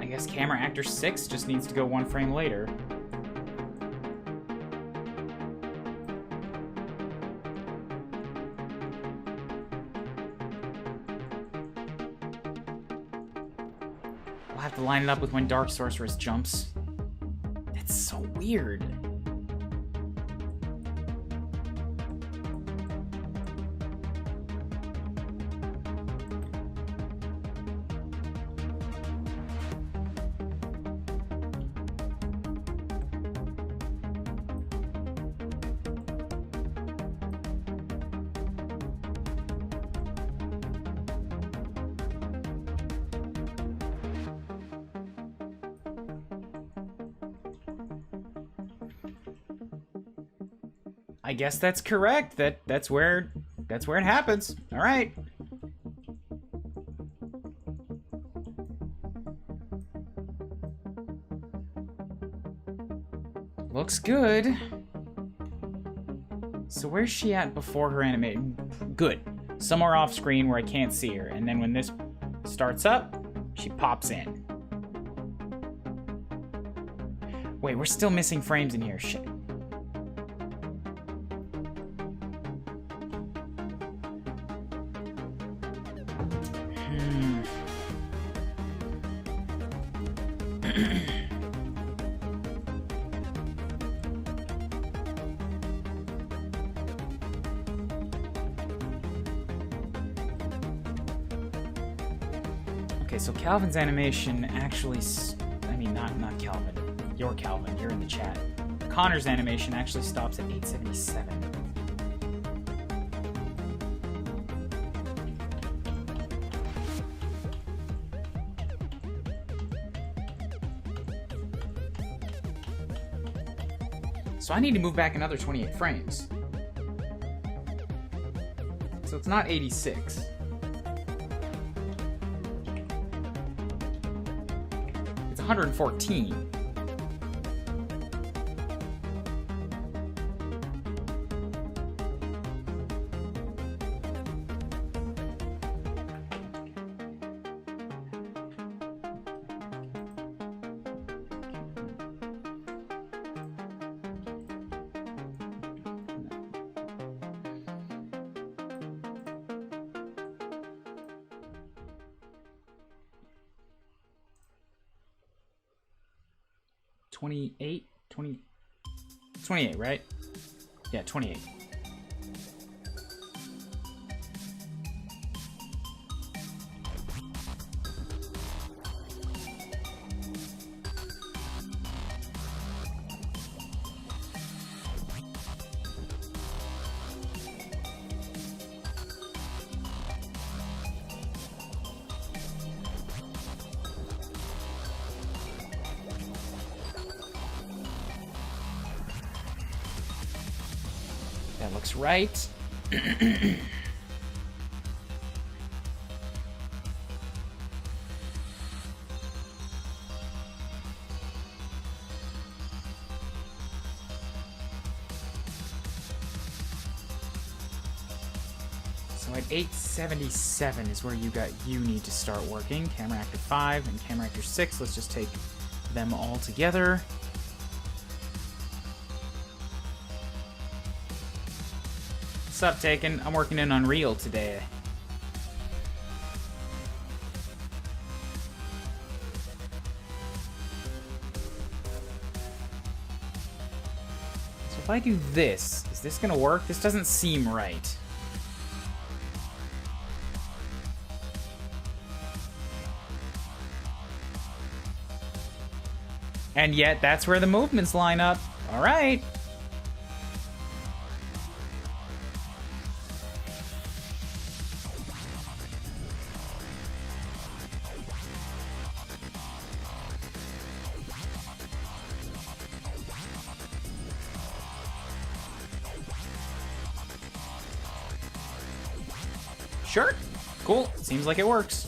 I guess camera actor 6 just needs to go one frame later. We'll have to line it up with when Dark Sorceress jumps. That's so weird. I guess that's correct. That's where it happens. All right. Looks good. So where's she at before her animation? Good. Somewhere off screen where I can't see her. And then when this starts up, she pops in. Wait, we're still missing frames in here. Shit. Okay, so Calvin's animation actually... I mean, not Calvin. You're Calvin. You're in the chat. Connor's animation actually stops at 877. So I need to move back another 28 frames. So it's not 86. It's 114. $28, right? Yeah, 28. That looks right. So at 877 is where you need to start working. Camera actor 5 and camera actor 6. Let's just take them all together. What's up, Taken? I'm working in Unreal today. So if I do this, is this gonna work? This doesn't seem right. And yet, that's where the movements line up. All right. Sure. Cool. Seems like it works.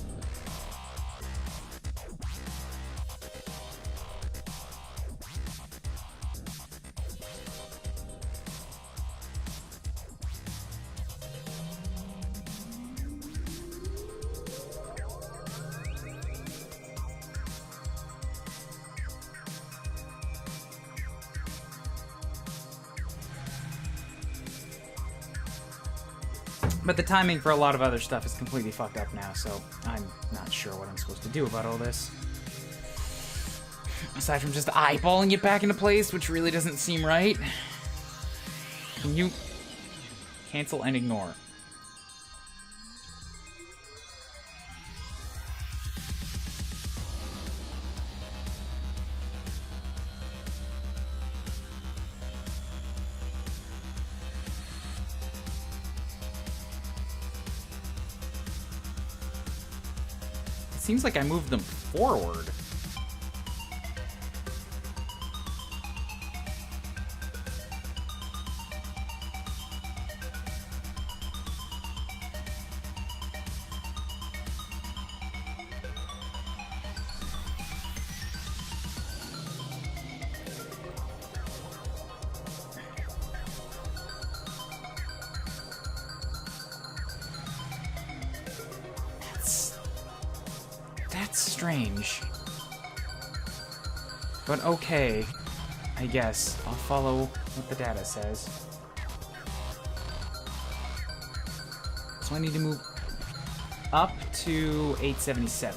But the timing for a lot of other stuff is completely fucked up now, so I'm not sure what I'm supposed to do about all this. Aside from just eyeballing it back into place, which really doesn't seem right. Can you cancel and ignore? Seems like I moved them forward. That's strange. But okay, I guess. I'll follow what the data says. So I need to move up to 877.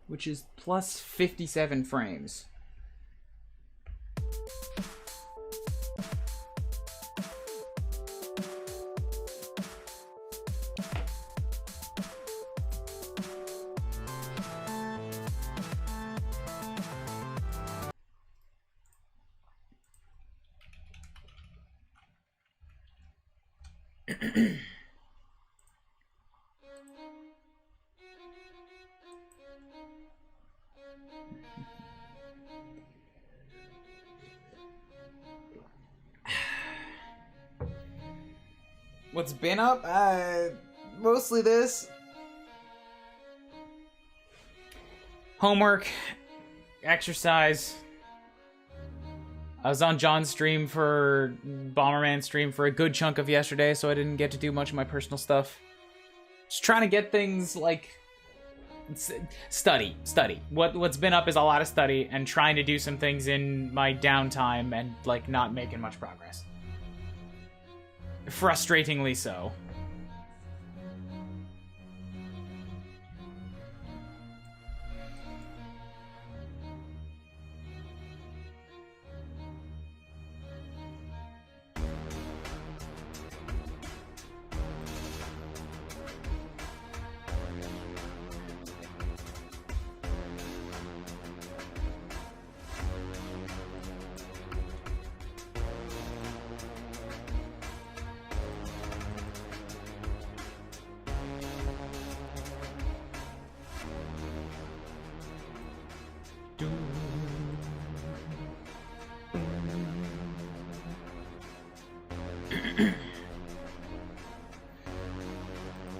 Which is plus 57 frames. What's been up? Mostly this. Homework, exercise. I was on John's stream Bomberman's stream for a good chunk of yesterday, so I didn't get to do much of my personal stuff. Just trying to get things like study. What's been up is a lot of study and trying to do some things in my downtime and like not making much progress. Frustratingly so.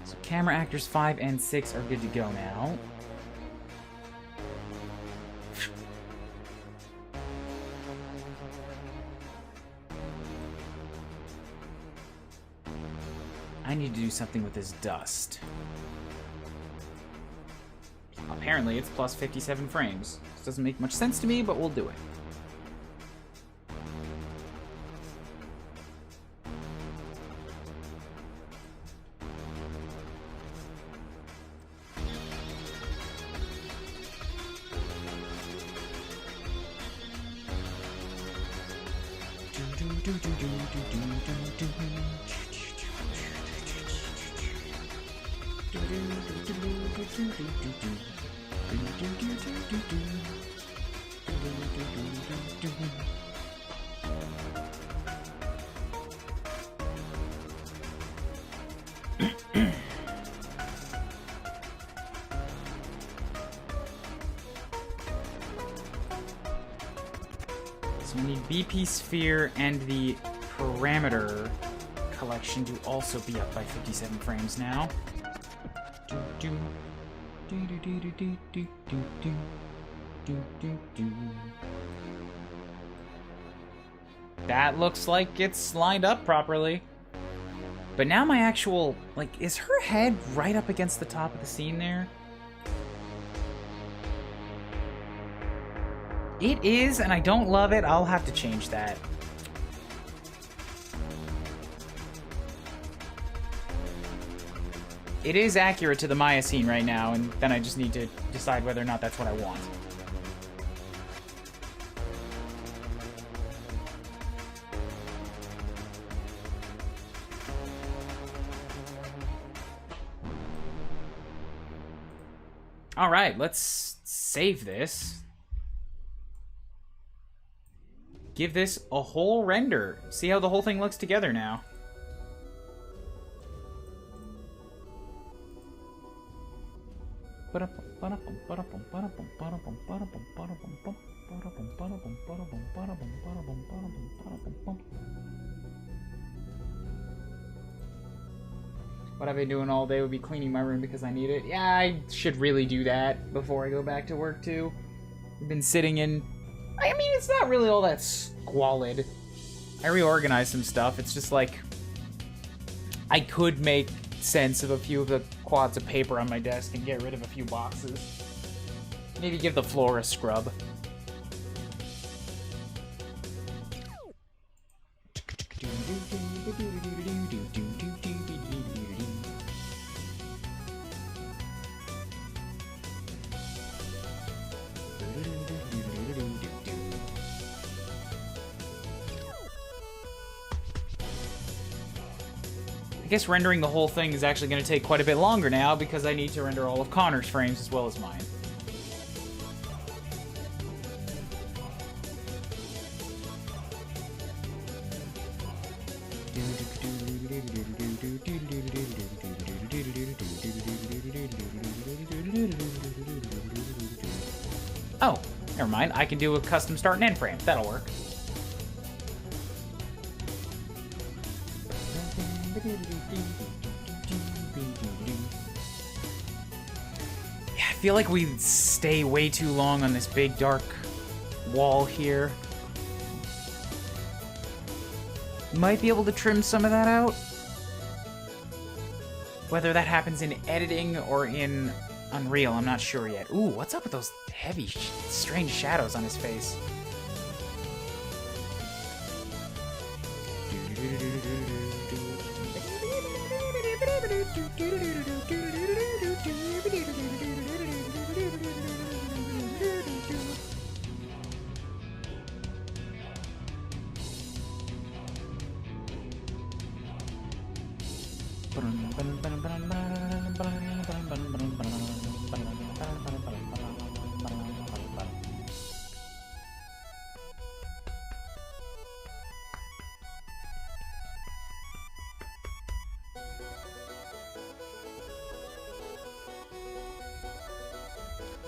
So camera actors 5 and 6 are good to go now. I need to do something with this dust. Apparently it's plus 57 frames. This doesn't make much sense to me, but we'll do it. So we need BP sphere and the parameter collection to also be up by 57 frames now. That looks like it's lined up properly. But now my actual, like, is her head right up against the top of the scene there? It is, and I don't love it. I'll have to change that. It is accurate to the Maya scene right now, and then I just need to decide whether or not that's what I want. Alright, let's save this. Give this a whole render. See how the whole thing looks together now. What I've been doing all day would be cleaning my room because I need it. Yeah, I should really do that before I go back to work too. I've been sitting in... I mean, it's not really all that squalid. I reorganized some stuff. It's just like... I could make sense of a few of the quads of paper on my desk and get rid of a few boxes. Maybe give the floor a scrub. I guess rendering the whole thing is actually going to take quite a bit longer now because I need to render all of Connor's frames as well as mine. Oh, never mind. I can do a custom start and end frame. That'll work. Yeah, I feel like we stay way too long on this big dark wall here. Might be able to trim some of that out. Whether that happens in editing or in Unreal, I'm not sure yet. Ooh, what's up with those heavy, strange shadows on his face?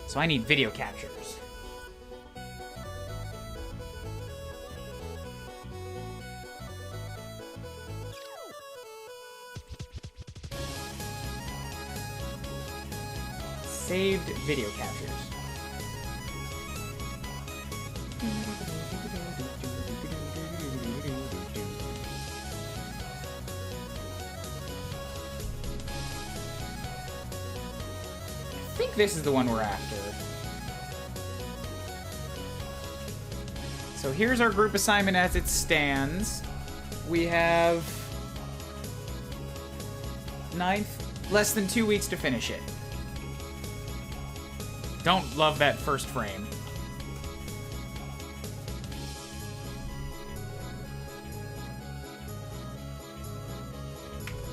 So I need video captures. Saved video captures. I think this is the one we're after. So here's our group assignment as it stands. We have less than 2 weeks to finish it. Don't love that first frame.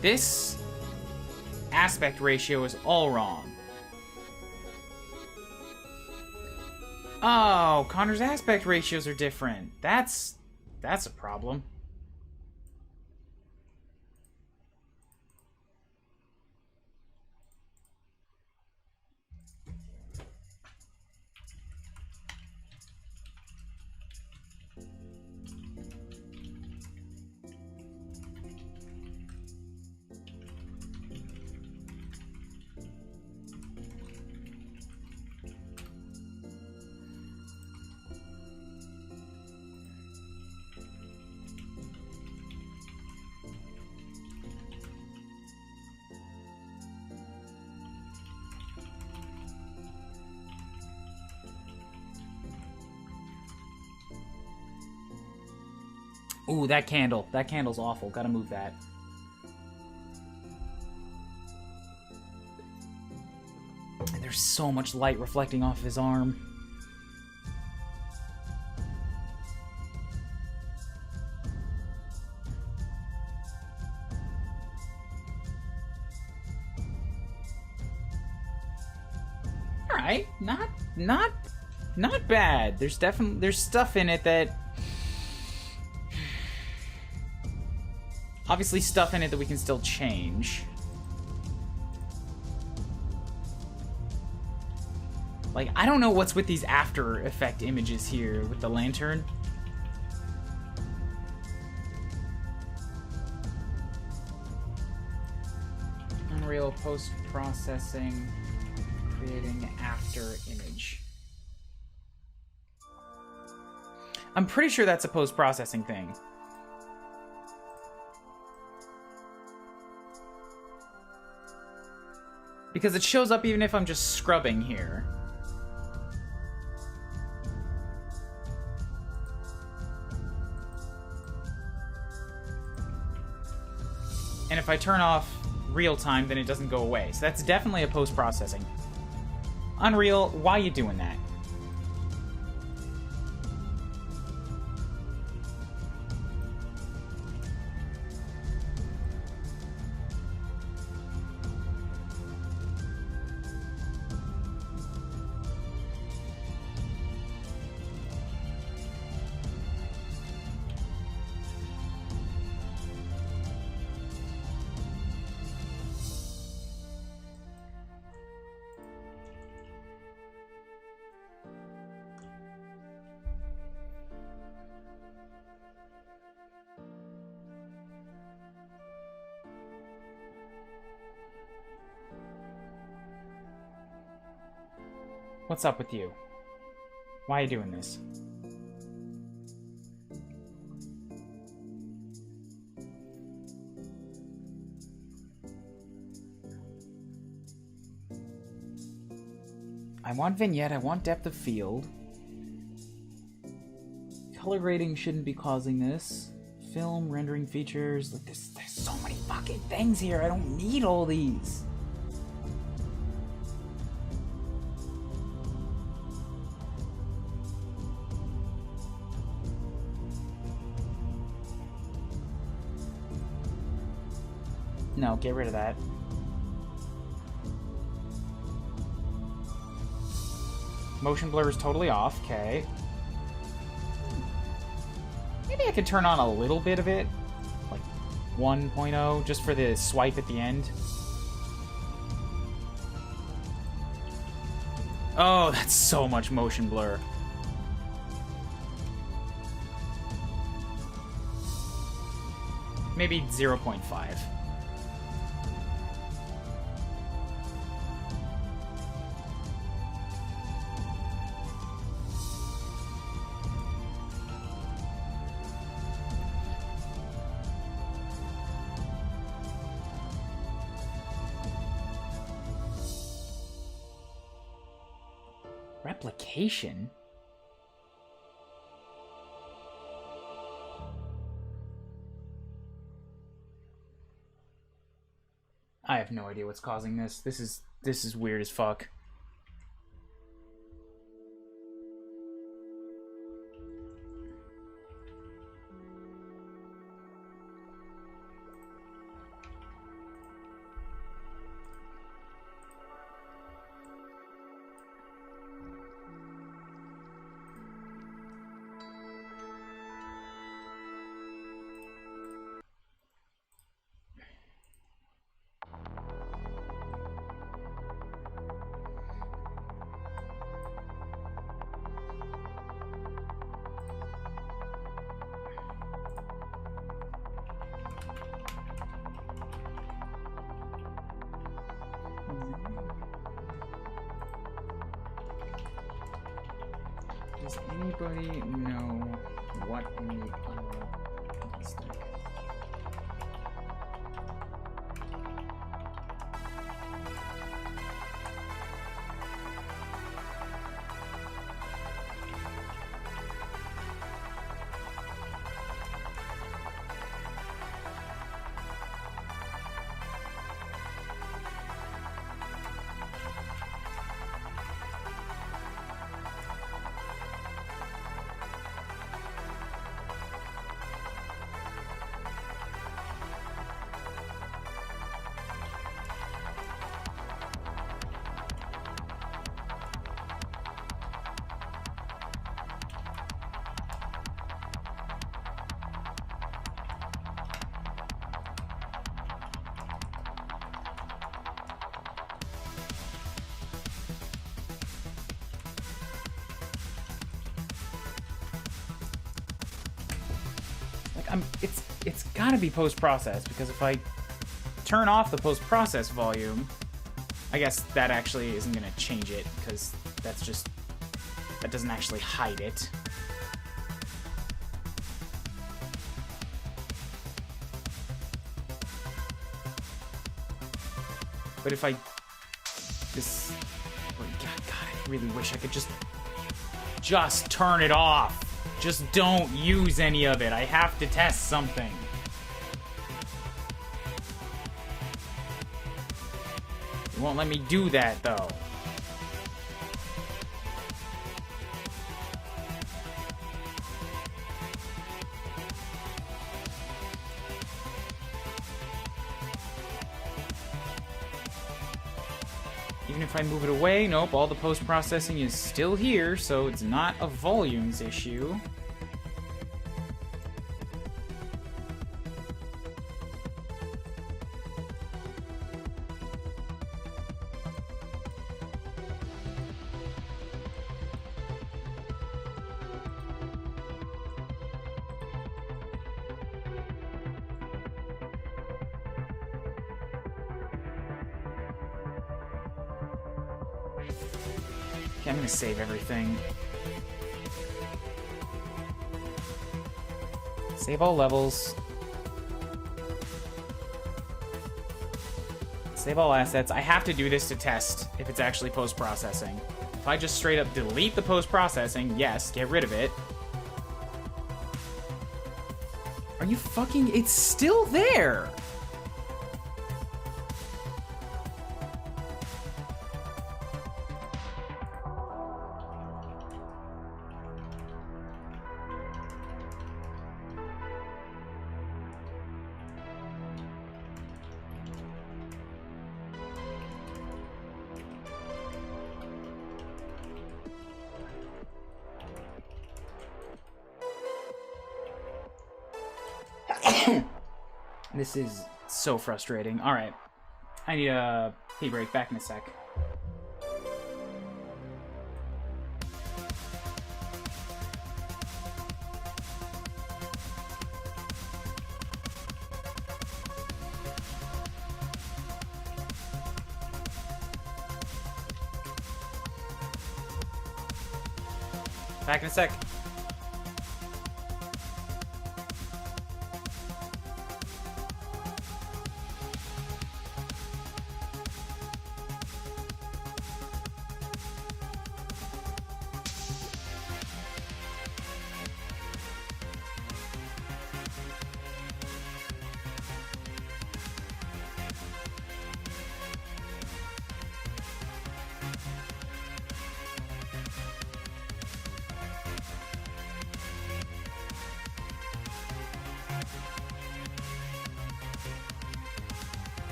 This aspect ratio is all wrong. Oh, Connor's aspect ratios are different. That's a problem. Ooh, that candle. That candle's awful. Gotta move that. And there's so much light reflecting off his arm. Alright, not bad. There's stuff in it that obviously stuff in it that we can still change. Like, I don't know what's with these After Effect images here with the lantern. Unreal post-processing, creating after image. I'm pretty sure that's a post-processing thing. Because it shows up even if I'm just scrubbing here. And if I turn off real time, then it doesn't go away. So that's definitely a post-processing. Unreal, why you doing that? What's up with you? Why are you doing this? I want vignette, I want depth of field. Color grading shouldn't be causing this. Film, rendering features. Look, there's so many fucking things here. I don't need all these. No, get rid of that. Motion blur is totally off, okay. Maybe I could turn on a little bit of it. Like 1.0, just for the swipe at the end. Oh, that's so much motion blur. Maybe 0.5. Replication? I have no idea what's causing this. This is weird as fuck. Does anybody know what we stick? It's gotta be post-process, because if I turn off the post-process volume, I guess that actually isn't gonna change it, because that doesn't actually hide it. But if I God, I really wish I could just turn it off. Just don't use any of it. I have to test something. It won't let me do that, though. Even if I move it away, nope, all the post-processing is still here, so it's not a volumes issue. Okay, I'm gonna save everything. Save all levels. Save all assets. I have to do this to test if it's actually post-processing. If I just straight up delete the post-processing, yes, get rid of it. Are you fucking... It's still there! This is so frustrating. Alright. I need a pee break. Back in a sec. Back in a sec.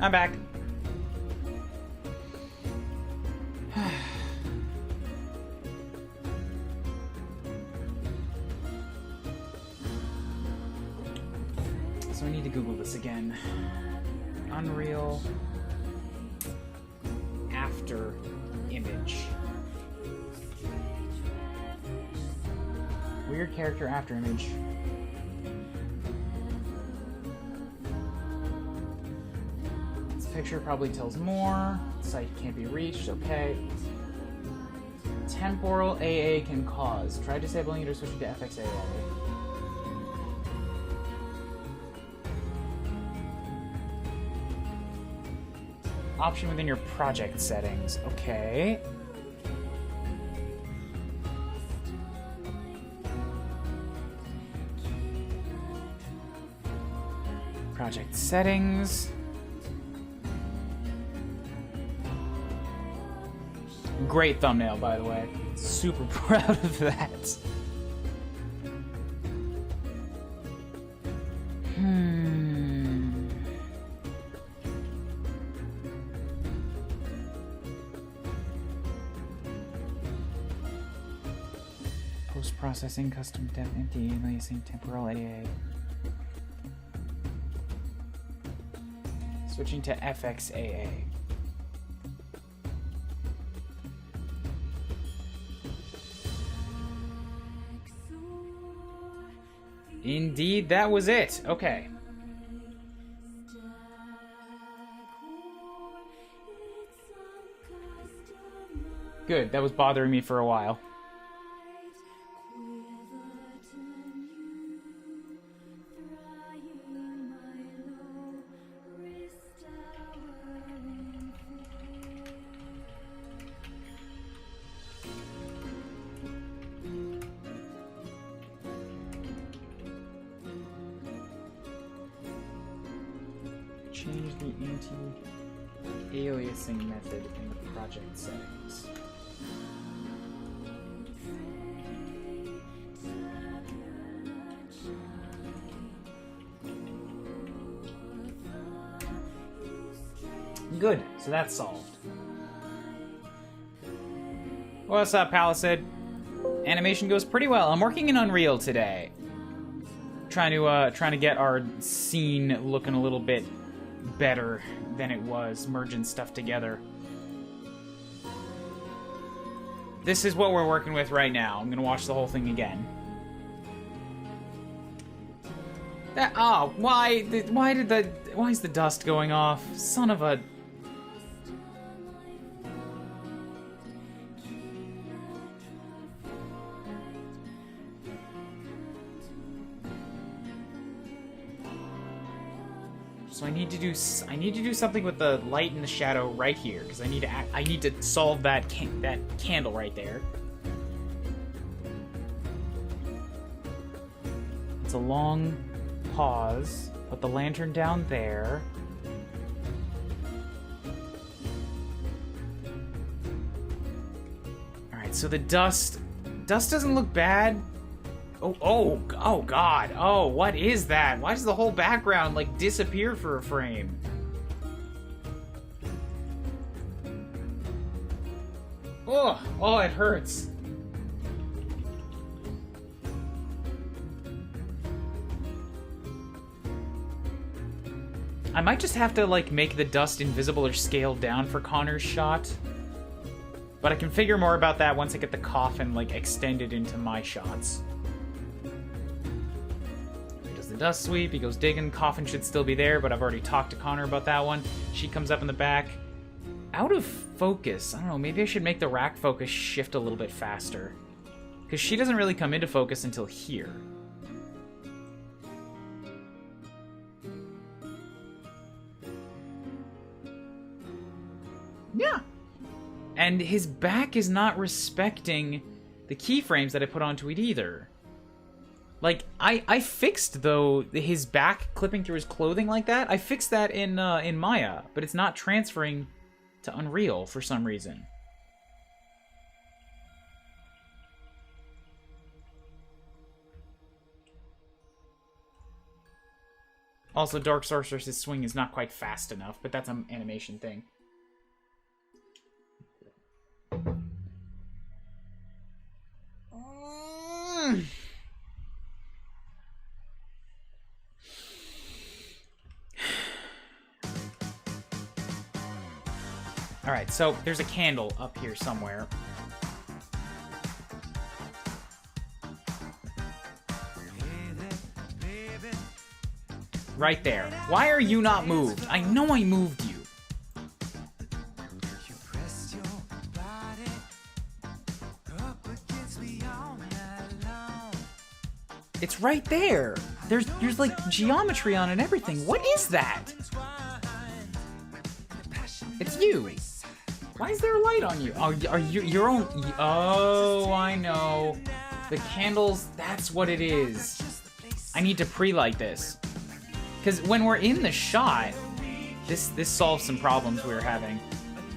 I'm back. So I need to Google this again. Unreal after image. Weird character after image. Picture probably tells more. Site can't be reached. Okay. Temporal AA can cause. Try disabling it or switching to FXAA. Option within your project settings. Okay. Project settings. Great thumbnail, by the way. Super proud of that. Post-processing, custom depth, empty, aliasing, temporal AA. Switching to FXAA. Indeed, that was it. Okay. Good, that was bothering me for a while. Change the anti-aliasing method in the project settings. Good, so that's solved. What's up, Palisade? Animation goes pretty well. I'm working in Unreal today. Trying to get our scene looking a little bit better than it was, merging stuff together. This is what we're working with right now. I'm gonna watch the whole thing again. Why is the dust going off? Son of a... So I need to do something with the light and the shadow right here, because I need to solve that candle right there. It's a long pause. Put the lantern down there. All right, so the dust doesn't look bad. Oh God. Oh, what is that? Why does the whole background, like, disappear for a frame? Oh, it hurts. I might just have to, like, make the dust invisible or scaled down for Connor's shot. But I can figure more about that once I get the coffin, like, extended into my shots. The dust sweep, he goes digging, coffin should still be there, but I've already talked to Connor about that one. She comes up in the back. Out of focus. I don't know, maybe I should make the rack focus shift a little bit faster. Because she doesn't really come into focus until here. Yeah. And his back is not respecting the keyframes that I put onto it either. Like, I fixed, though, his back clipping through his clothing like that. I fixed that in Maya, but it's not transferring to Unreal for some reason. Also, Dark Sorceress's swing is not quite fast enough, but that's an animation thing. Alright, so there's a candle up here somewhere. Right there. Why are you not moved? I know I moved you. It's right there. There's like geometry on it and everything. What is that? It's you. Why is there a light on you? Oh, are you your own? Oh, I know. The candles, that's what it is. I need to pre-light this. Because when we're in the shot, this solves some problems we were having.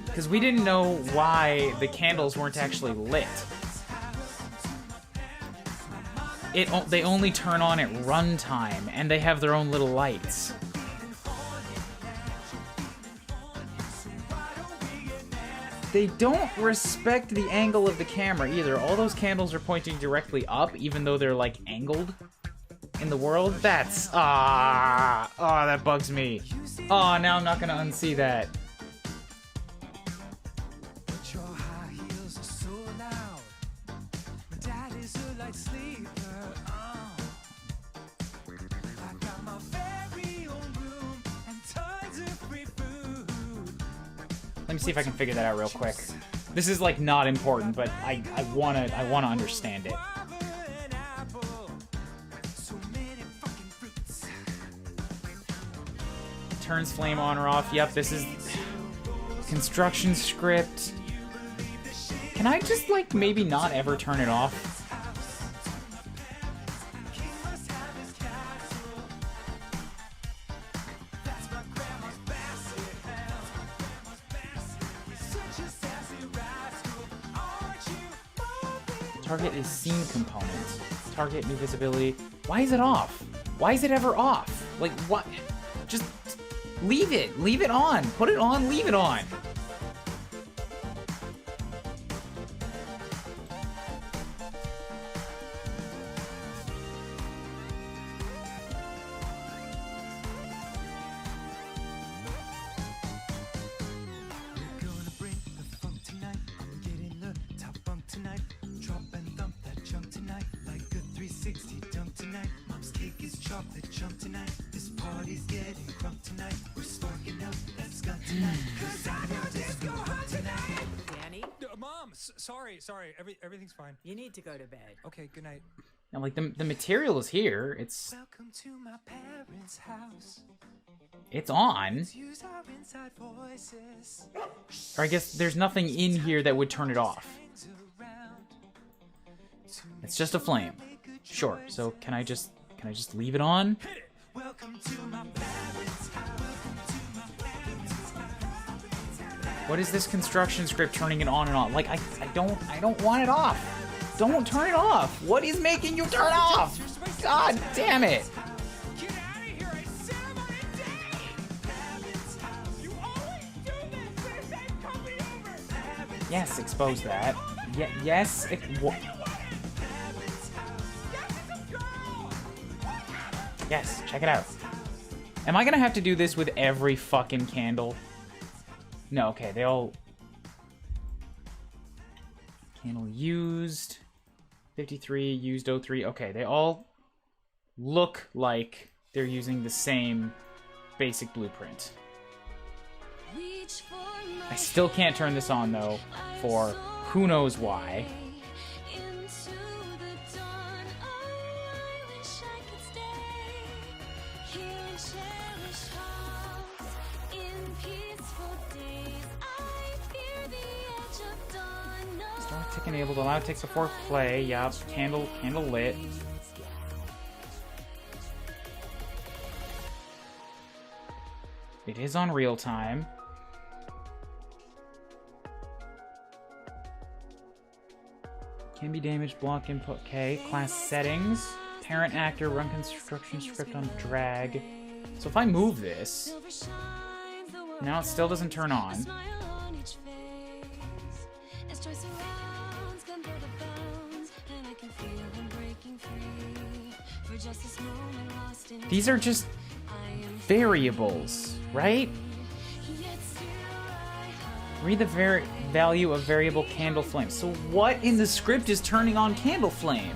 Because we didn't know why the candles weren't actually lit. They only turn on at runtime, and they have their own little lights. They don't respect the angle of the camera either. All those candles are pointing directly up, even though they're, like, angled in the world. That's... that bugs me. Oh, now I'm not gonna unsee that. Let me see if I can figure that out real quick. This is like not important, but I wanna understand it. Turns flame on or off. Yep, this is construction script. Can I just like maybe not ever turn it off? Target is scene component. Target new visibility. Why is it off? Why is it ever off? Like, what? Just leave it. Leave it on. Put it on, leave it on. Sorry, everything's fine. You need to go to bed. Okay, good night. And like the material is here. It's Welcome to my parents' house. it's on. Use our inside voices. Or I guess there's nothing in here that would turn it off. It's just a flame. Sure. So can I just leave it on? Welcome to my parents' house. What is this construction script turning it on and off? Like I don't want it off. Don't turn it off. What is making you turn off? God damn it. Get out of here! I said I'm on a date. You always do this for the same company over. Yes, expose that. Yes. Yes, check it out. Am I gonna have to do this with every fucking candle? No, okay, they all... Candle used. 53, used 03. Okay, they all look like they're using the same basic blueprint. I still can't turn this on, though, for who knows why. Tick enabled. Allow ticks before play. Yup. Candle lit. It is on real time. Can be damaged. Block input. Okay. Class settings. Parent actor. Run construction script on drag. So if I move this, now it still doesn't turn on. These are just variables, right? Read the value of variable candle flame. So what in the script is turning on candle flame?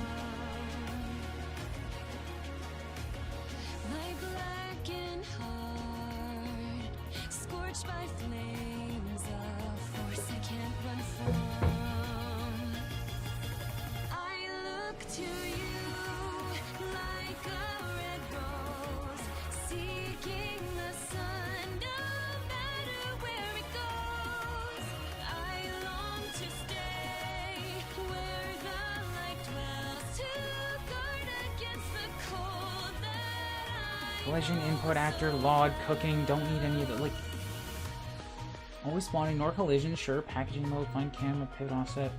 Collision, input, actor, log, cooking, don't need any of it, like... Always spawning, nor collision, sure, packaging mode, find camera, pivot offset.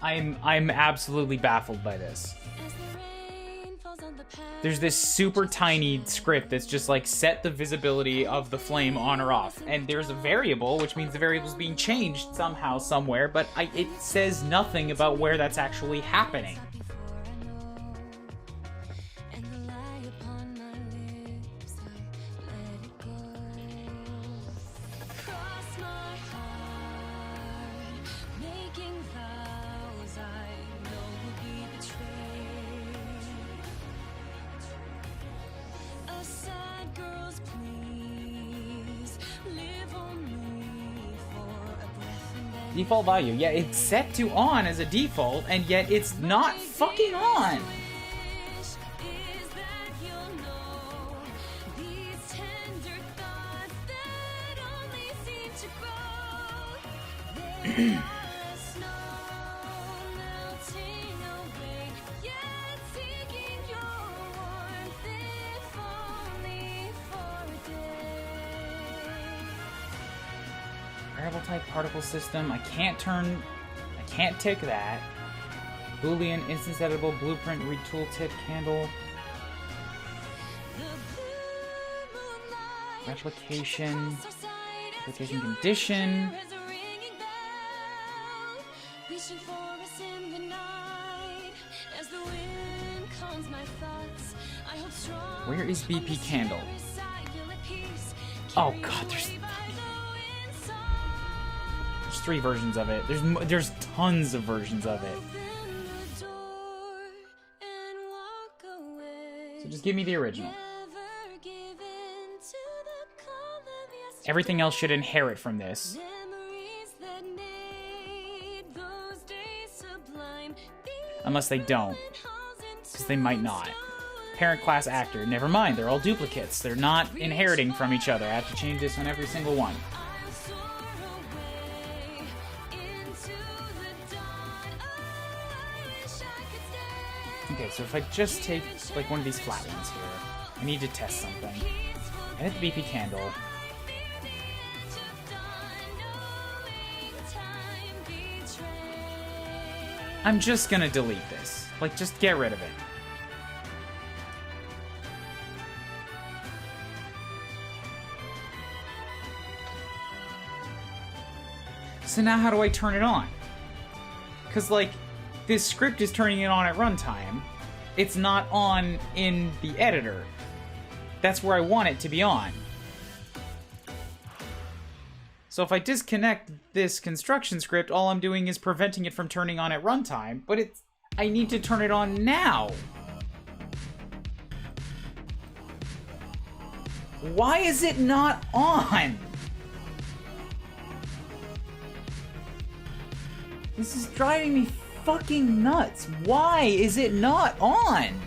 I'm absolutely baffled by this. As the rain falls on the there's this super tiny script that's just like set the visibility of the flame on or off, and there's a variable, which means the variable's being changed somehow, somewhere, but it says nothing about where that's actually happening. Default value. Yeah, it's set to on as a default, and yet it's not fucking on. Variable type particle system. I can't tick that. Boolean, instance editable, blueprint, read tooltip, candle. Application condition. Where is BP candle? Oh god, there's 3 versions of it. There's tons of versions of it. So just give me the original. Everything else should inherit from this. Unless they don't. Because they might not. Parent class actor. Never mind, they're all duplicates. They're not inheriting from each other. I have to change this on every single one. Okay, so if I just take like one of these flat ones here, I need to test something. Edit the BP candle. I'm just gonna delete this. Like, just get rid of it. So now how do I turn it on? Because, like, this script is turning it on at runtime. It's not on in the editor. That's where I want it to be on. So if I disconnect this construction script, all I'm doing is preventing it from turning on at runtime, but I need to turn it on now. Why is it not on? This is driving me fucking nuts. Why is it not on?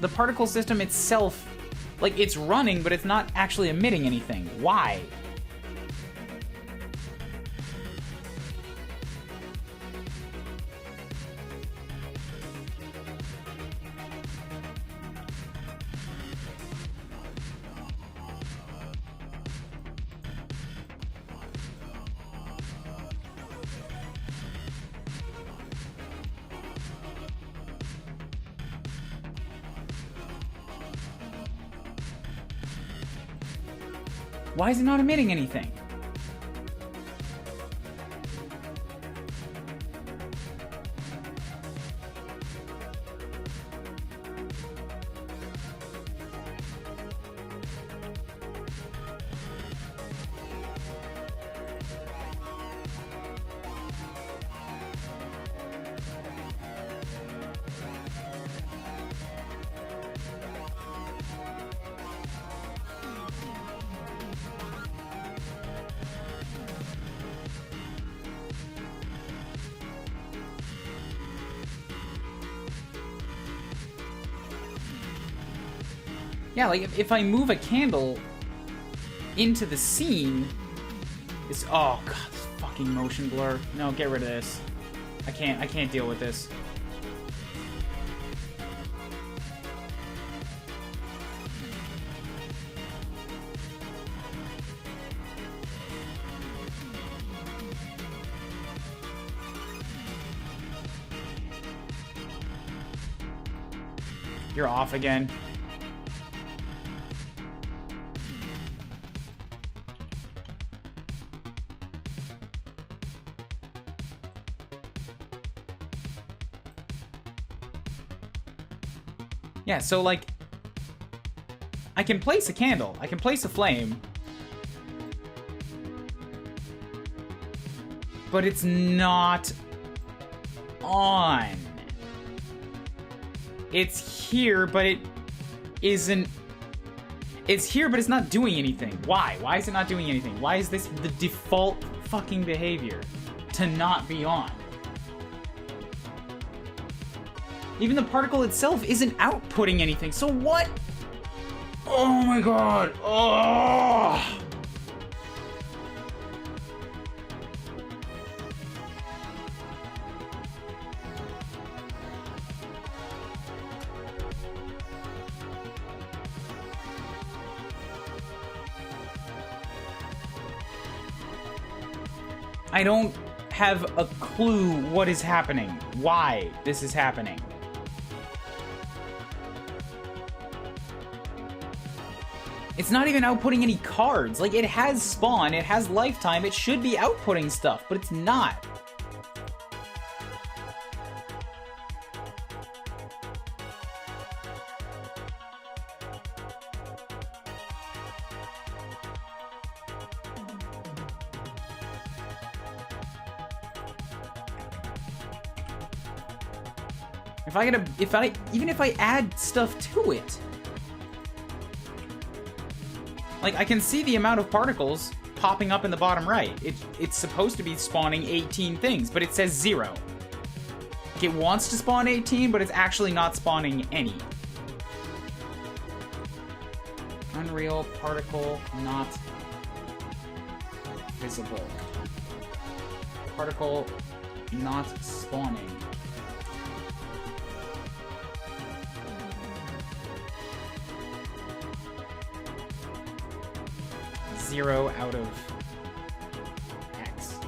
The particle system itself, like, it's running, but it's not actually emitting anything. Why? Why is it not emitting anything? Yeah, like, if I move a candle into the scene, it's... Oh, God, this fucking motion blur. No, get rid of this. I can't deal with this. You're off again. Yeah, so like, I can place a candle, I can place a flame, but it's not on. It's here, but it isn't. It's here, but it's not doing anything. Why? Why is it not doing anything? Why is this the default fucking behavior to not be on? Even the particle itself isn't outputting anything, so what? Oh my god! Oh! I don't have a clue what is happening, why this is happening. It's not even outputting any cards. Like, it has spawn, it has lifetime, it should be outputting stuff, but it's not. Even if I add stuff to it, like, I can see the amount of particles popping up in the bottom right. It's supposed to be spawning 18 things, but it says 0. Like, it wants to spawn 18, but it's actually not spawning any. Unreal particle not visible. Particle not spawning. 0 out of X.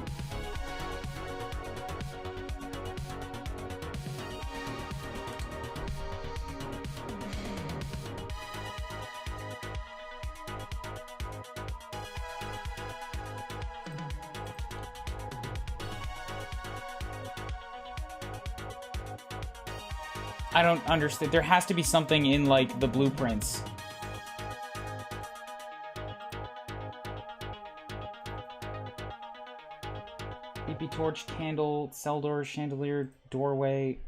I don't understand. There has to be something in, like, the blueprints. BP torch, candle, cell door, chandelier, doorway.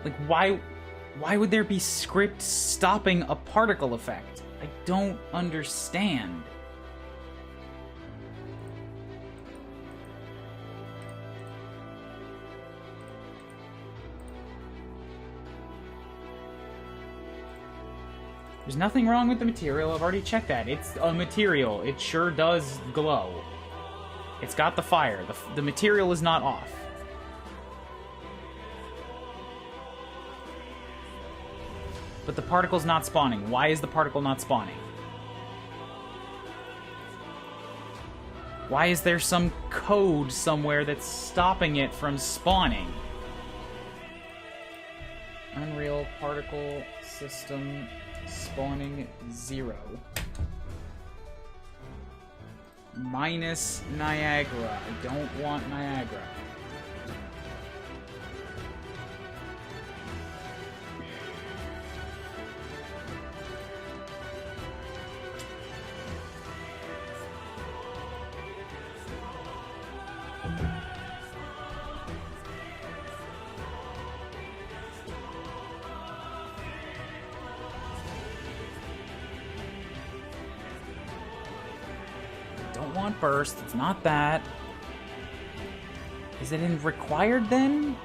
Like, why would there be script stopping a particle effect? I don't understand. There's nothing wrong with the material. I've already checked that. It's a material. It sure does glow. It's got the fire. The material is not off. But the particle's not spawning. Why is the particle not spawning? Why is there some code somewhere that's stopping it from spawning? Unreal particle system spawning 0. Minus Niagara. I don't want Niagara. Burst. It's not that. Is it in required then?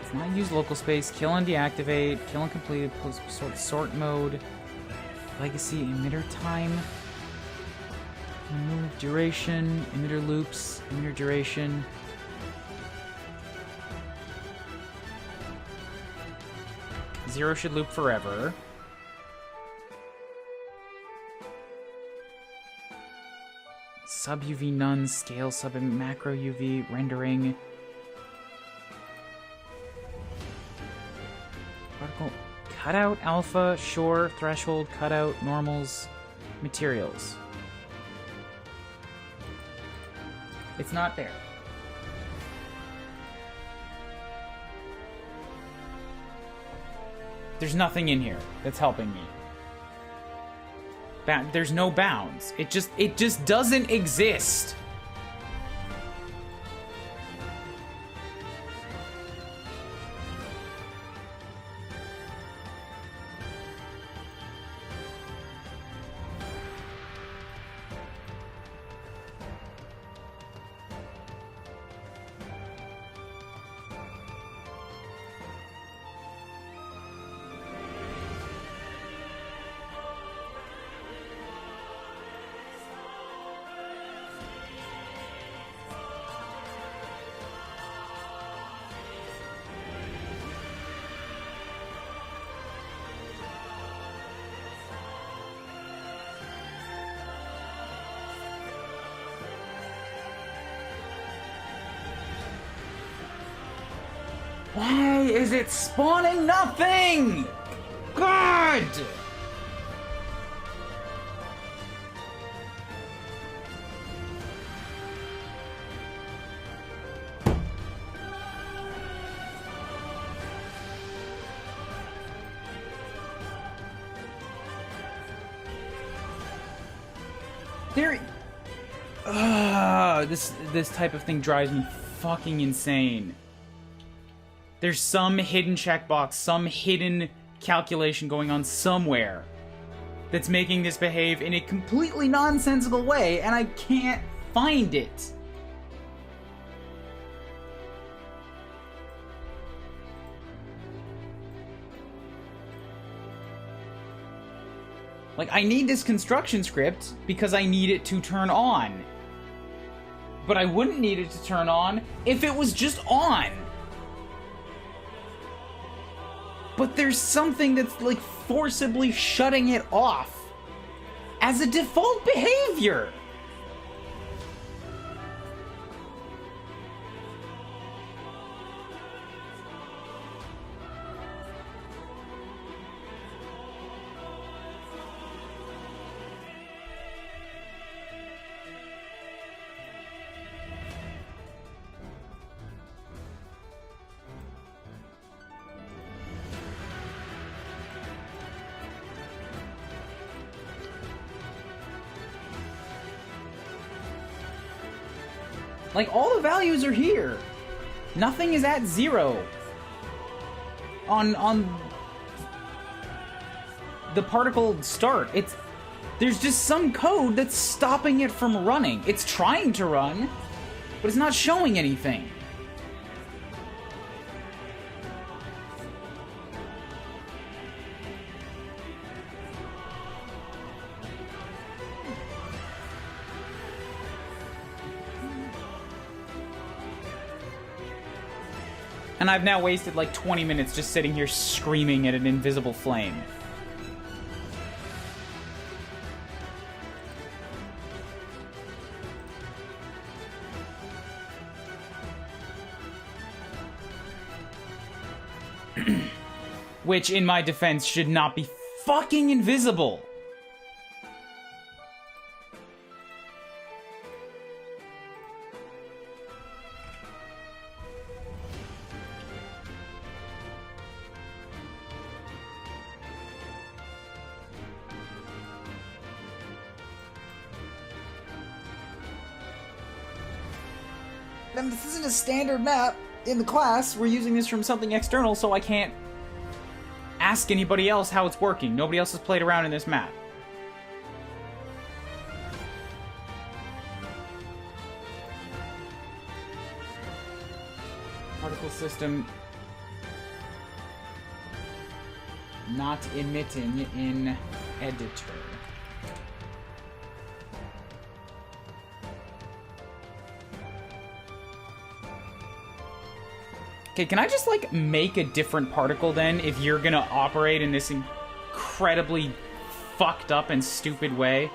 It's not use local space. Kill and deactivate. Kill and complete. Sort mode. Legacy emitter time. Remove duration. Emitter loops. Emitter duration. Zero should loop forever. Sub UV none, scale sub and macro UV, rendering. Particle cutout, alpha, sure, threshold, cutout, normals, materials. It's not there. There's nothing in here that's helping me. There's no bounds. It just doesn't exist. Why is it spawning nothing? God! This type of thing drives me fucking insane. There's some hidden checkbox, some hidden calculation going on somewhere that's making this behave in a completely nonsensical way, and I can't find it. Like, I need this construction script because I need it to turn on. But I wouldn't need it to turn on if it was just on. But there's something that's, like, forcibly shutting it off as a default behavior. Like, all the values are here. Nothing is at 0 on the particle start. There's just some code that's stopping it from running. It's trying to run, but it's not showing anything. And I've now wasted like 20 minutes just sitting here screaming at an invisible flame. Which, in my defense, should not be fucking invisible. And this isn't a standard map in the class. We're using this from something external, so I can't ask anybody else how it's working. Nobody else has played around in this map. Particle system not emitting in editor. Okay, can I just, like, make a different particle, then, if you're gonna operate in this incredibly fucked up and stupid way?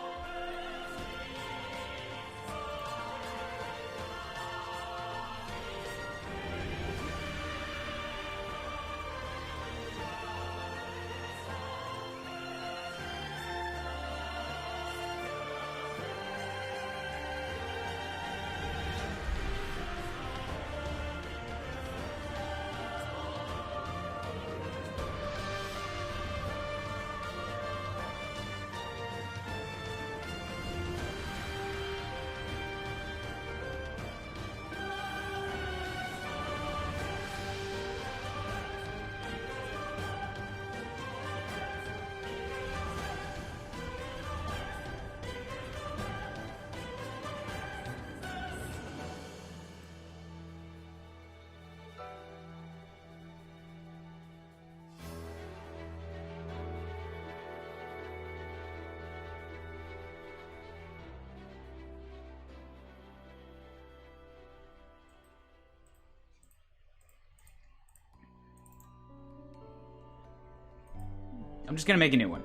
I'm just gonna make a new one.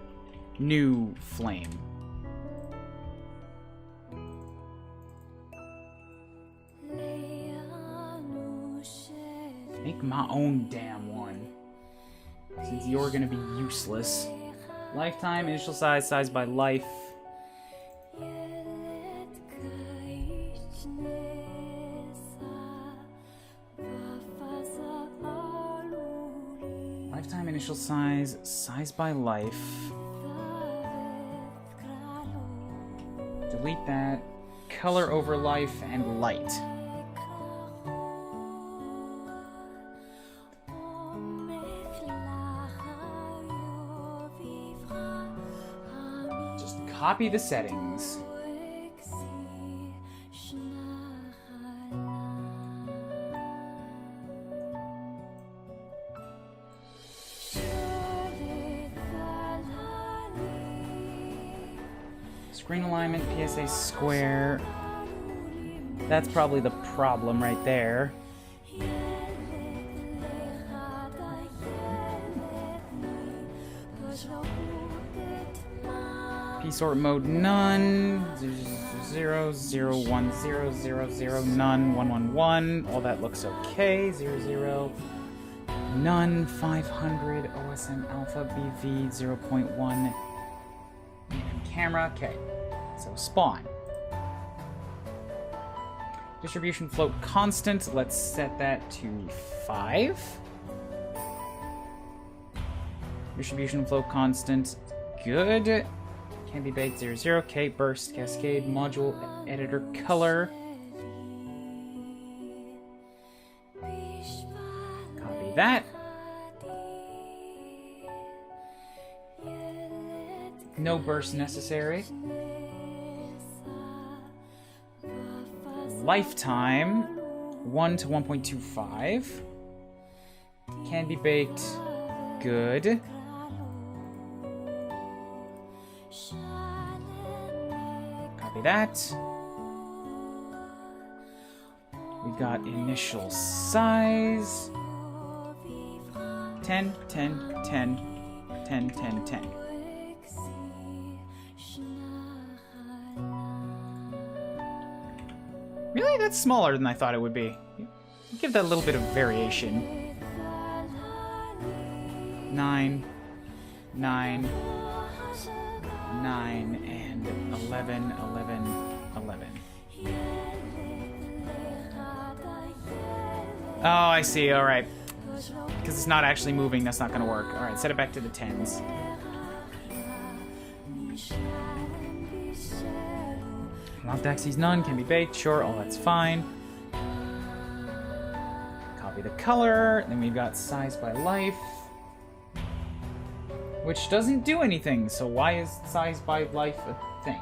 New flame. Make my own damn one. Since you're gonna be useless. Lifetime, initial size, size by life. Lifetime, initial size, size by life. Delete that. Color over life and light. Copy the settings. Screen alignment, PSA square. That's probably the problem right there. Sort mode none, 0, 0, 1, 0, 0, 0, none, 1, 1, 1. All that looks okay. 0, 0, none, 500, OSM alpha, BV, 0.1. And camera, okay. So spawn. Distribution float constant, let's set that to 5. Distribution float constant, good. Can be baked 0, 0, K, burst, cascade, module, editor, color. Copy that. No burst necessary. Lifetime, 1 to 1.25. Can be baked, good. Copy that. We've got initial size. 10, 10, 10, 10, 10, 10. Really? That's smaller than I thought it would be. Give that a little bit of variation. 9, 9, 9, and 11, 11, 11. Oh, I see, alright. Because it's not actually moving, that's not going to work. Alright, set it back to the 10s. Locked axes none, can be baked, sure, all that's fine. Copy the color, then we've got size by life. Which doesn't do anything, so why is size by life a thing?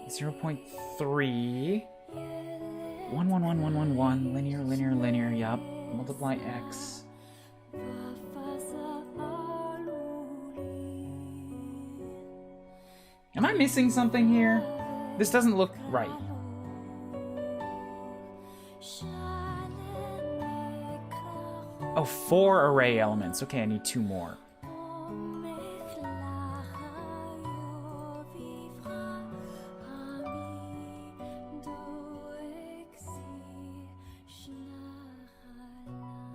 Zero 0.3. 1, 1, 1, 1, 1, 1. Linear, linear, linear. Yup. Multiply x. Am I missing something here? This doesn't look right. Oh, 4 array elements. Okay, I need 2 more.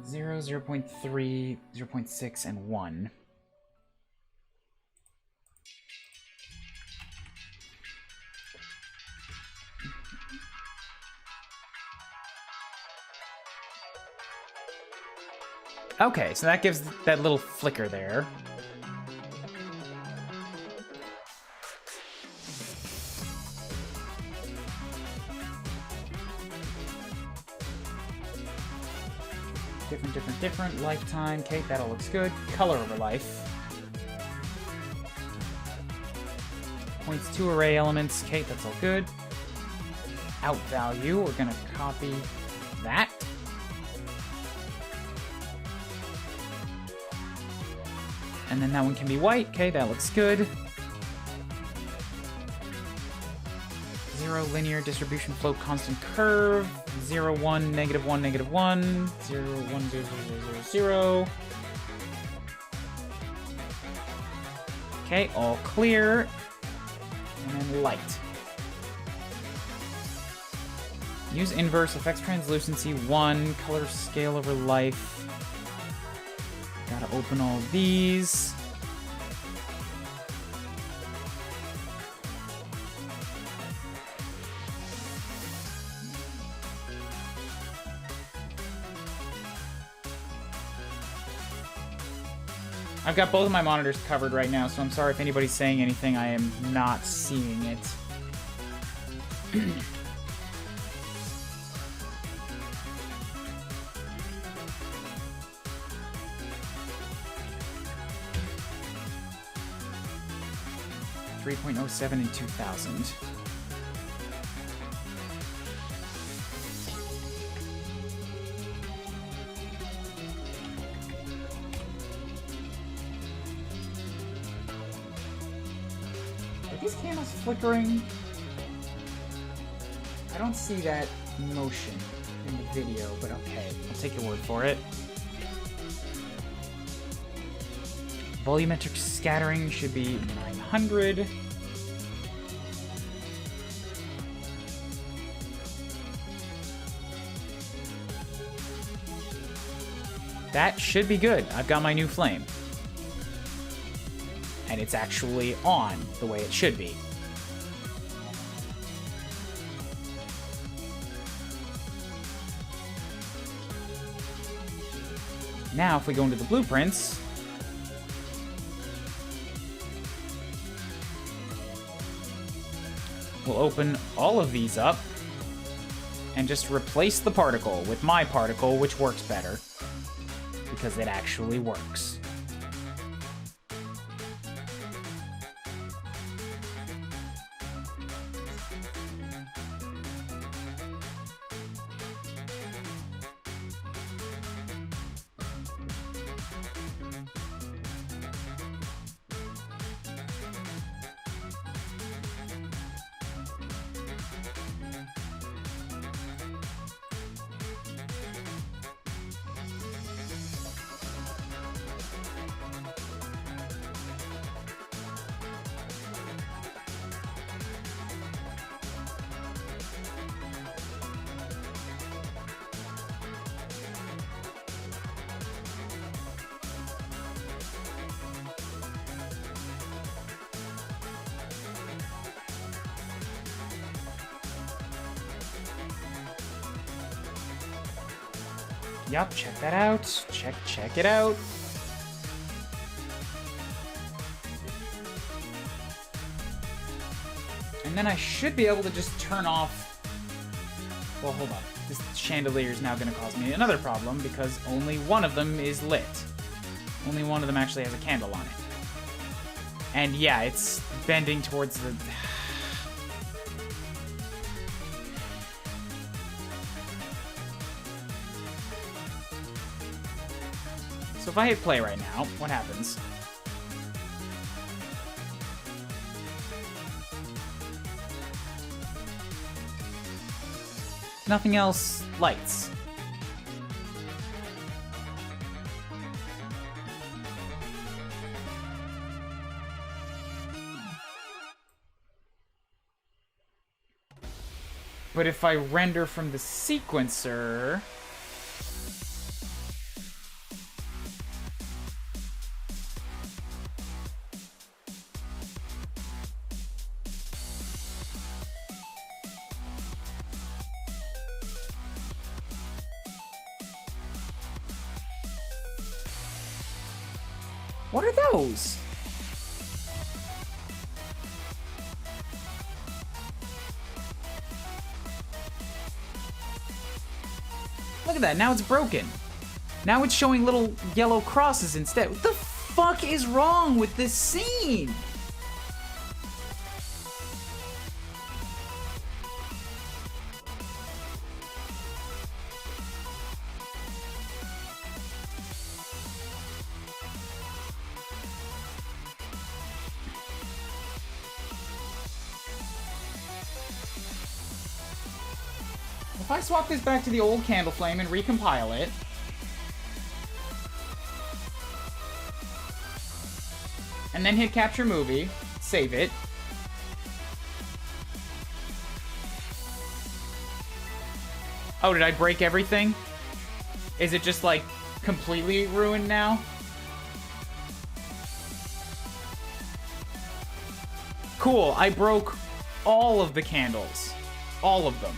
Zero, 0.3, 0.6, and 1. Okay, so that gives that little flicker there. Different. Lifetime. Okay, that all looks good. Color over life. Points to array elements. Okay, that's all good. Out value. We're gonna copy that. And then that one can be white. Okay, that looks good. 0, linear distribution float, constant curve. 0, 1, negative 1, negative 1. 0, 1, 0, 0, 0, 0. Okay, all clear. And then light. Use inverse, affects translucency 1, color scale over life. Gotta open all these. I've got both of my monitors covered right now, so I'm sorry if anybody's saying anything. I am not seeing it. .07 in 2000. Are these cameras flickering? I don't see that motion in the video, but okay. I'll take your word for it. Volumetric scattering should be 900. That should be good. I've got my new flame. And it's actually on the way it should be. Now, if we go into the blueprints, we'll open all of these up and just replace the particle with my particle, which works better because it actually works. Yup, check that out. Check it out. And then I should be able to just turn off... Well, hold on. This chandelier is now going to cause me another problem because only one of them is lit. Only one of them actually has a candle on it. And yeah, it's bending towards the... So if I hit play right now, what happens? Nothing else lights. But if I render from the sequencer... What are those? Look at that, now it's broken. Now it's showing little yellow crosses instead. What the fuck is wrong with this scene? If I swap this back to the old candle flame and recompile it... and then hit capture movie, save it... Oh, did I break everything? Is it just, like, completely ruined now? Cool, I broke all of the candles. All of them.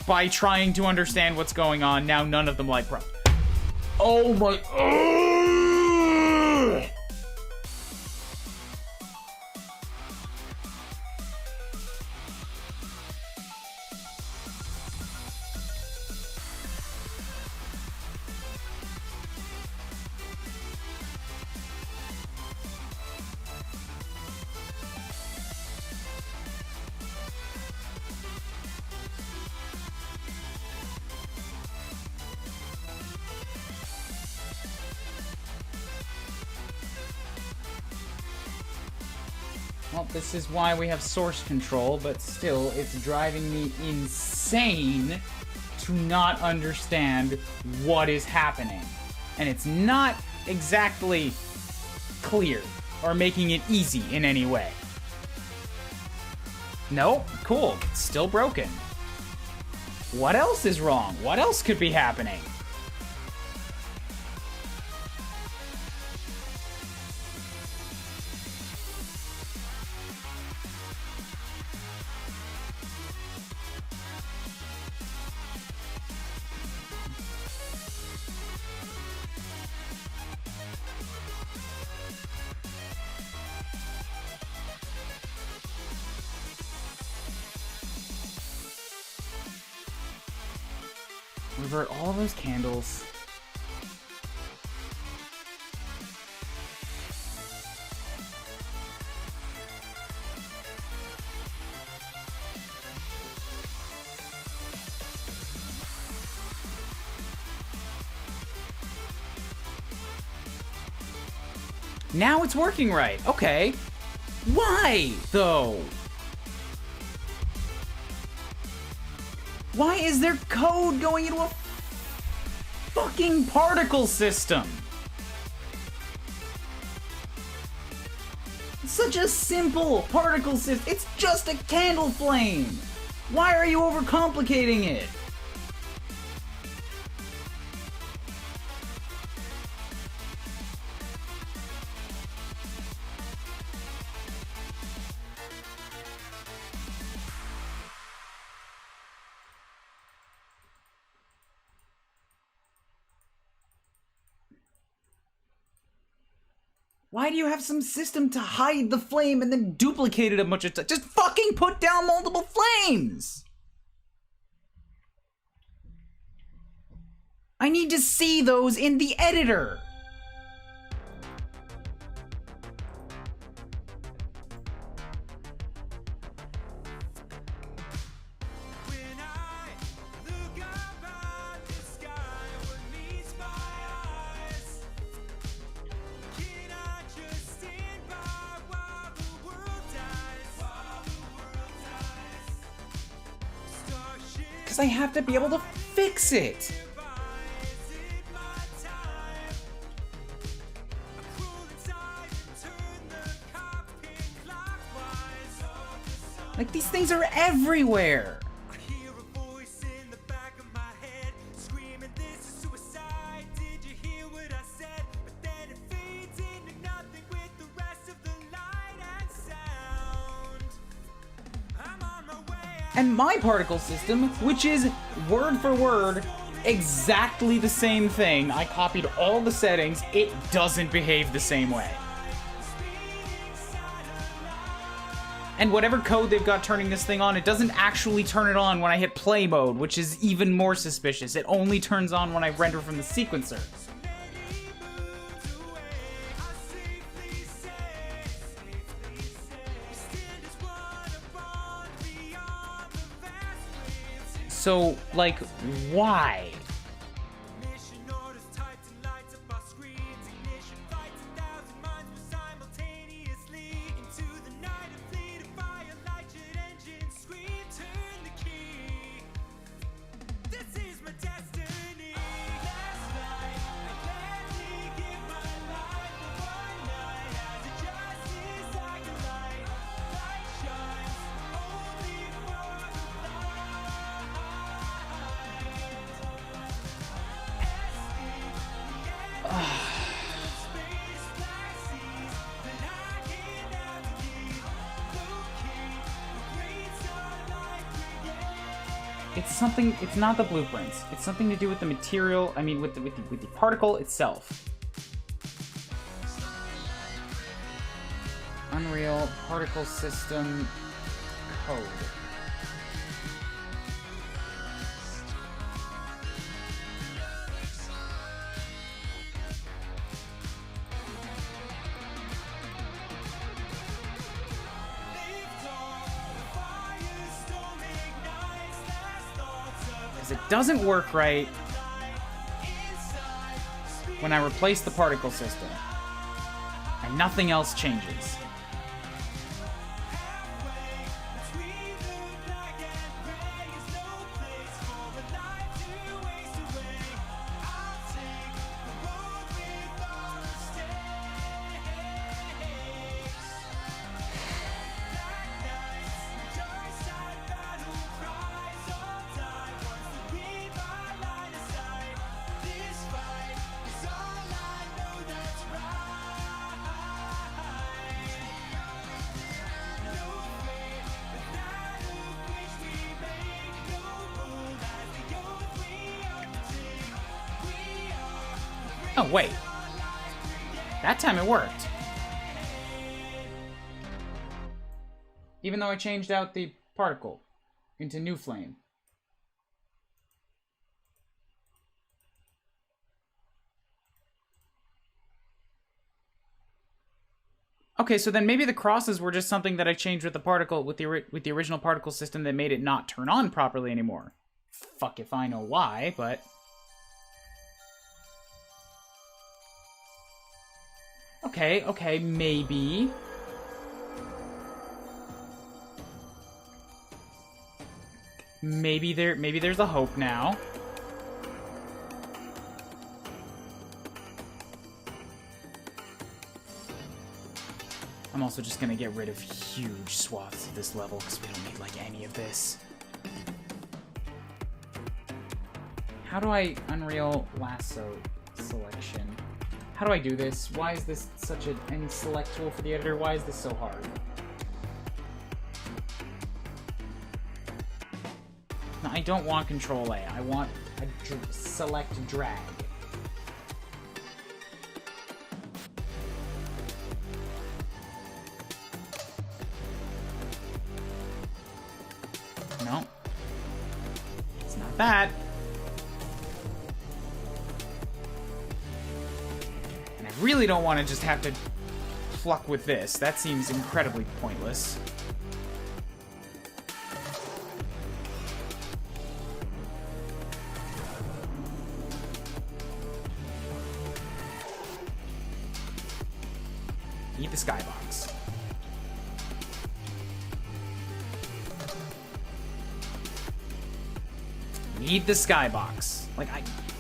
By trying to understand what's going on, now none of them light pro. Oh my... Well, this is why we have source control, but still, it's driving me insane to not understand what is happening. And it's not exactly clear or making it easy in any way. Nope, cool, it's still broken. What else is wrong? What else could be happening? Revert all those candles. Now it's working right. Okay. Why, though? Why is there code going into a fucking particle system? It's such a simple particle system. It's just a candle flame. Why are you overcomplicating it? Why do you have some system to hide the flame and then duplicate it a bunch of times? Just fucking put down multiple flames! I need to see those in the editor! When I look up at the sky, what meets my eyes? Can I just stand by while the world dies? While the world dies. Starship Because I have to be able to fix it! is it my time? I crawl inside and turn the cockpit clockwise. Like, these things are everywhere! I hear a voice in the back of my head screaming, "This is suicide." Did you hear what I said? But then it fades into nothing with the rest of the light and sound. I'm on my way out. And my particle system, which is word for word exactly the same thing, I copied all the settings, it doesn't behave the same way. And whatever code they've got turning this thing on, it doesn't actually turn it on when I hit play mode, which is even more suspicious. It only turns on when I render from the sequencer. So, like, why? Mission orders typed and lights up our screens. Ignition fights 1,000 minds were simultaneously. Into the night, a fleet of firelight jet engines scream. Turn It's something. It's not the blueprints. It's something to do with the material. I mean, with the particle itself. Unreal particle system code. Because it doesn't work right when I replace the particle system, and nothing else changes. Oh, wait. That time it worked. Even though I changed out the particle into new flame. Okay, so then maybe the crosses were just something that I changed with the particle, with the original particle system that made it not turn on properly anymore. Fuck if I know why, but... Okay, maybe. Maybe there's a hope now. I'm also just gonna get rid of huge swaths of this level because we don't need like any of this. How do I Unreal Lasso selection? How do I do this? Why is this such an select tool for the editor? Why is this so hard? No, I don't want Control A. I want a select drag. No. It's not that. I really don't want to just have to pluck with this. That seems incredibly pointless. Need the skybox. Need the skybox. Like,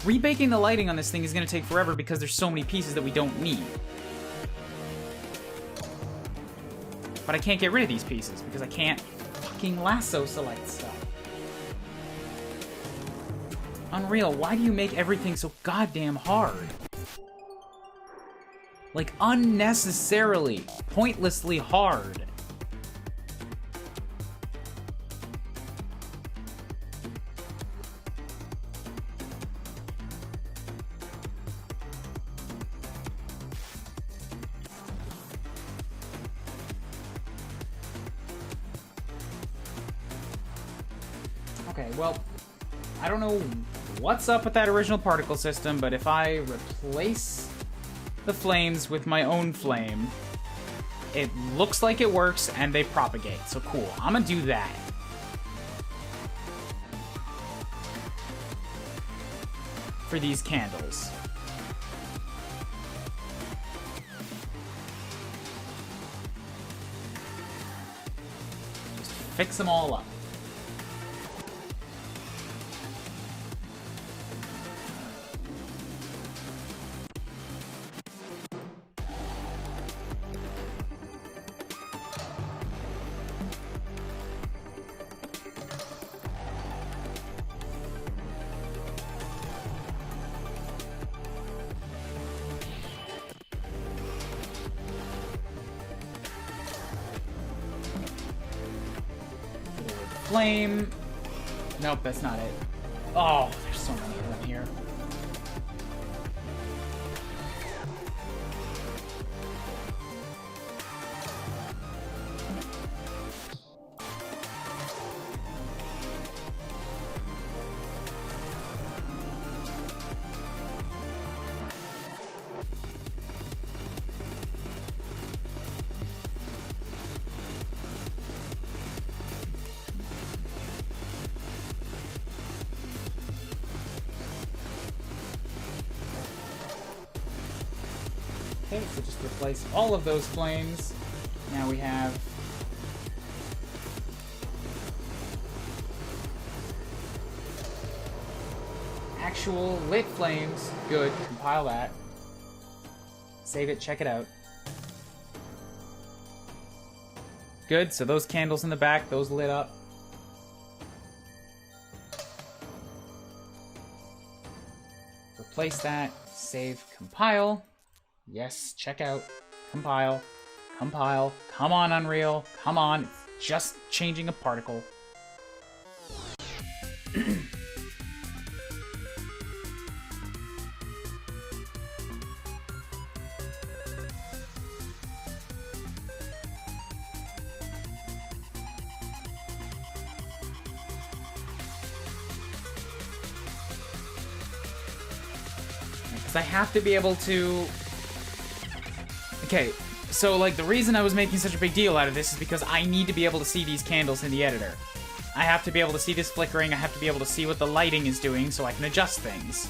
rebaking the lighting on this thing is going to take forever because there's so many pieces that we don't need. But I can't get rid of these pieces because I can't fucking lasso select stuff. Unreal, why do you make everything so goddamn hard? Like, unnecessarily, pointlessly hard. Okay, well, I don't know what's up with that original particle system, but if I replace the flames with my own flame, it looks like it works and they propagate. So cool. I'm gonna do that. For these candles. Just fix them all up. Flame. Nope, that's not it. Oh, there's so many of them here. Okay, so just replace all of those flames. Now we have actual lit flames. Good. Compile that. Save it, check it out. Good, so those candles in the back, those lit up. Replace that, save, compile. Yes, check out, compile, compile. Come on, Unreal, come on. It's just changing a particle. Because I have to be able to... Okay, so, like, the reason I was making such a big deal out of this is because I need to be able to see these candles in the editor. I have to be able to see this flickering, I have to be able to see what the lighting is doing so I can adjust things.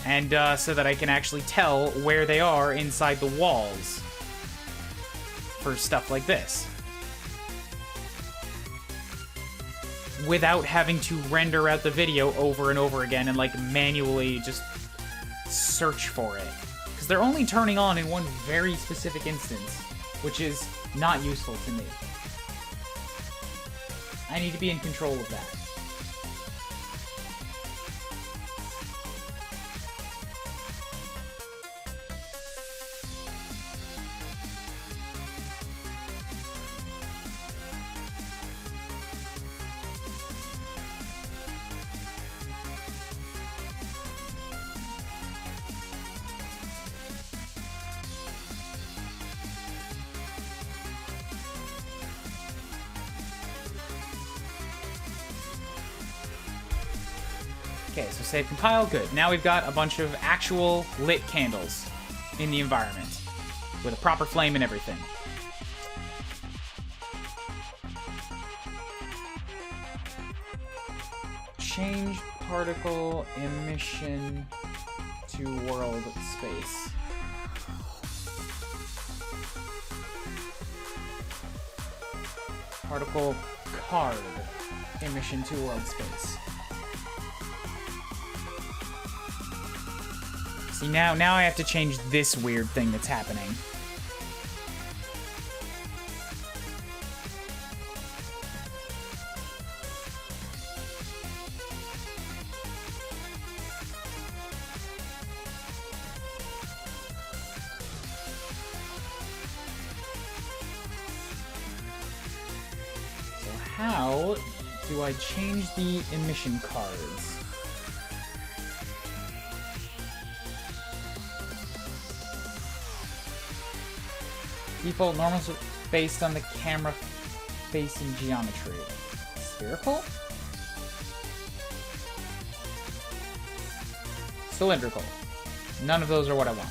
And, so that I can actually tell where they are inside the walls. For stuff like this. Without having to render out the video over and over again and, like, manually just search for it. Because they're only turning on in one very specific instance, which is not useful to me. I need to be in control of that. Okay, so save compile, good. Now we've got a bunch of actual lit candles in the environment with a proper flame and everything. Change particle emission to world space. Particle card emission to world space. See, now I have to change this weird thing that's happening. So how do I change the emission cards? Default normal based on the camera facing geometry. Spherical? Cylindrical. None of those are what I want.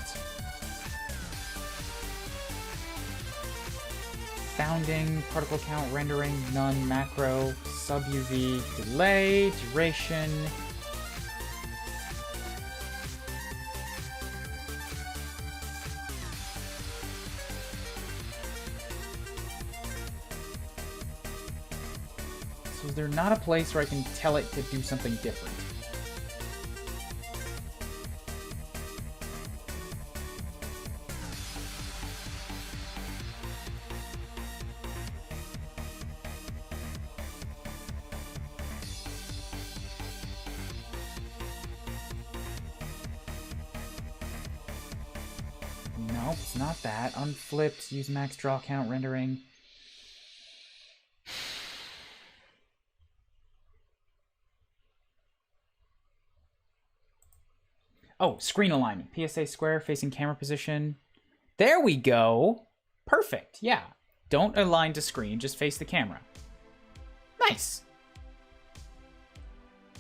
Bounding, particle count, rendering, none, macro, sub-UV, delay, duration. So is there not a place where I can tell it to do something different? Nope, it's not that. Unflipped, use max draw count rendering. Oh, screen alignment. PSA square, facing camera position. There we go. Perfect, yeah. Don't align to screen, just face the camera. Nice.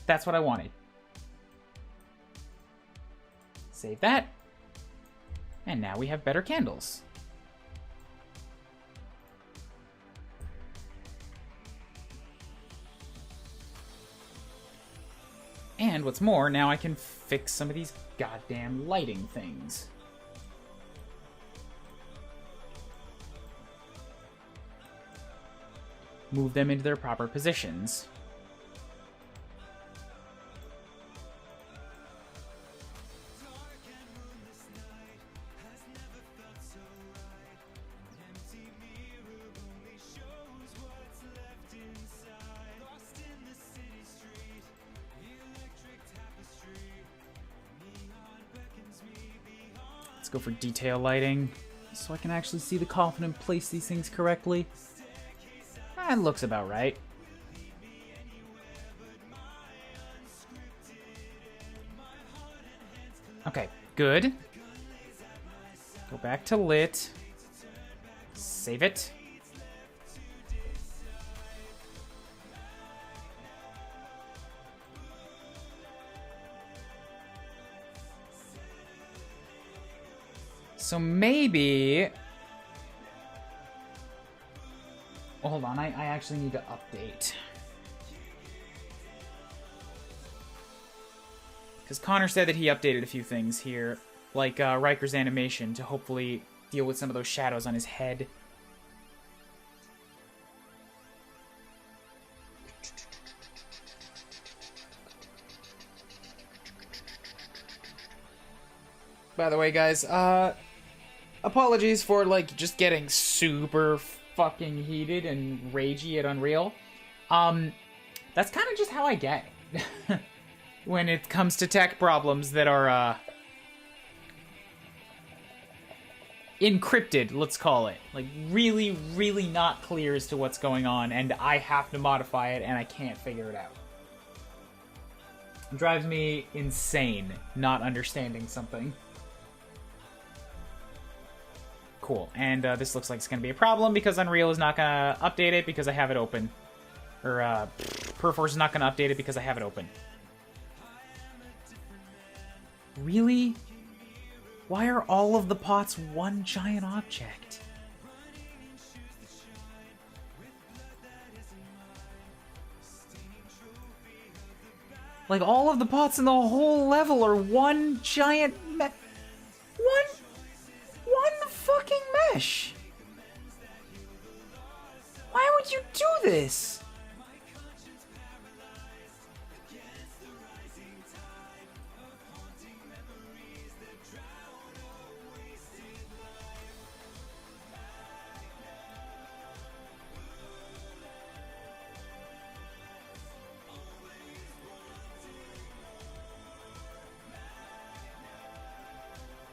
That's what I wanted. Save that. And now we have better candles. And what's more, now I can fix some of these goddamn lighting things. Move them into their proper positions. Let's go for detail lighting, so I can actually see the coffin and place these things correctly. That looks about right. Okay, good. Go back to lit. Save it. So maybe... Oh, hold on, I actually need to update. Because Connor said that he updated a few things here, like Riker's animation, to hopefully deal with some of those shadows on his head. By the way, guys, apologies for, like, just getting super fucking heated and ragey at Unreal. That's kind of just how I get when it comes to tech problems that are, encrypted, let's call it. Like, really, really not clear as to what's going on, and I have to modify it, and I can't figure it out. It drives me insane not understanding something. Cool, and this looks like it's going to be a problem because Unreal is not going to update it because I have it open. Or, Perforce is not going to update it because I have it open. Really? Why are all of the pots one giant object? Like, all of the pots in the whole level are one giant one fucking mesh. Why would you do this?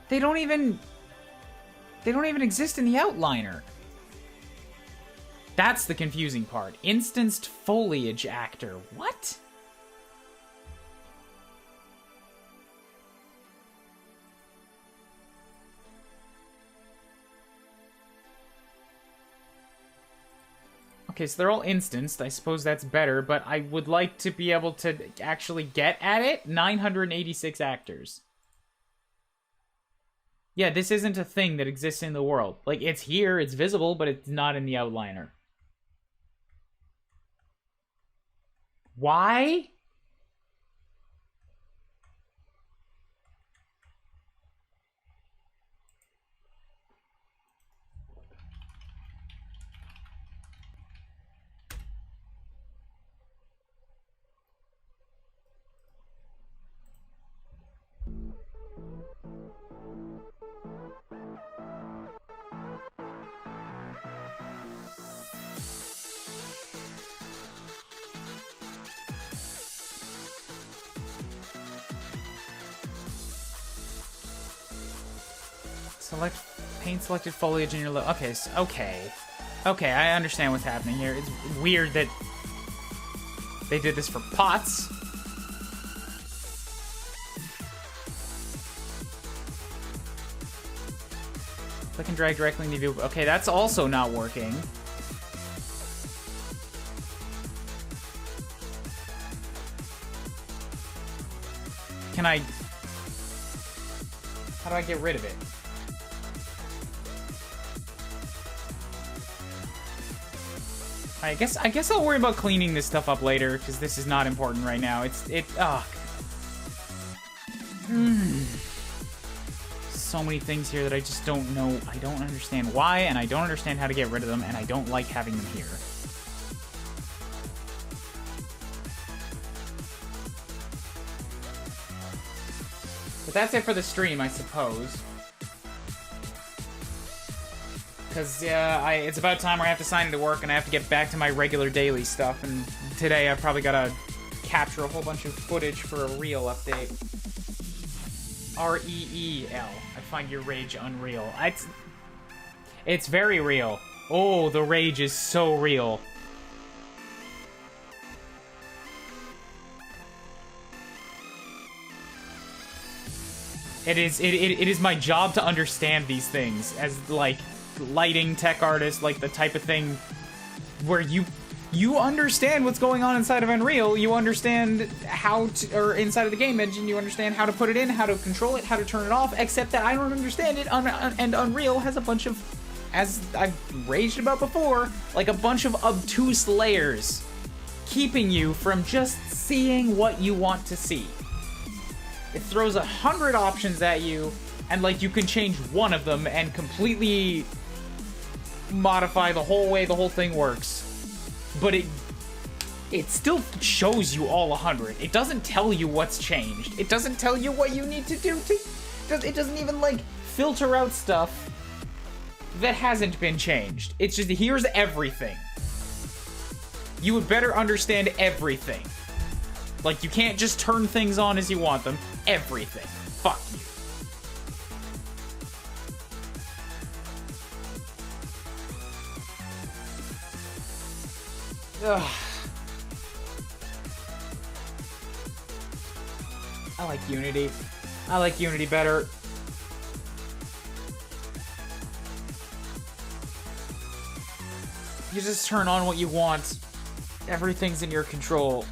They don't even exist in the outliner. That's the confusing part. Instanced foliage actor. What? Okay, so they're all instanced. I suppose that's better, but I would like to be able to actually get at it. 986 actors. Yeah, this isn't a thing that exists in the world. Like, it's here, it's visible, but it's not in the outliner. Why? Select paint selected foliage in your okay, okay, I understand what's happening here. It's weird that they did this for pots. Click and drag directly in the view. Okay, that's also not working. Can I... How do I get rid of it? I guess I'll worry about cleaning this stuff up later, because this is not important right now. So many things here that I just don't know. I don't understand why, and I don't understand how to get rid of them, and I don't like having them here. But that's it for the stream, I suppose. Because, yeah, it's about time where I have to sign into work and I have to get back to my regular daily stuff. And today I probably gotta capture a whole bunch of footage for a reel update. R-E-E-L. I find your rage unreal. It's very real. Oh, the rage is so real. It is my job to understand these things as, like, lighting tech artist, like the type of thing where you understand what's going on inside of Unreal, you understand how to, or inside of the game engine, you understand how to put it in, how to control it, how to turn it off, except that I don't understand it, and Unreal has a bunch of, as I've raged about before, like a bunch of obtuse layers keeping you from just seeing what you want to see. It throws 100 options at you, and like you can change one of them and completely modify the whole way the whole thing works. But it still shows you all 100. It doesn't tell you what's changed. It doesn't tell you what you need to do it doesn't even like filter out stuff that hasn't been changed. It's just, here's everything. You would better understand everything. Like, you can't just turn things on as you want them. Everything. Fuck you. Ugh. I like Unity. I like Unity better. You just turn on what you want. Everything's in your control.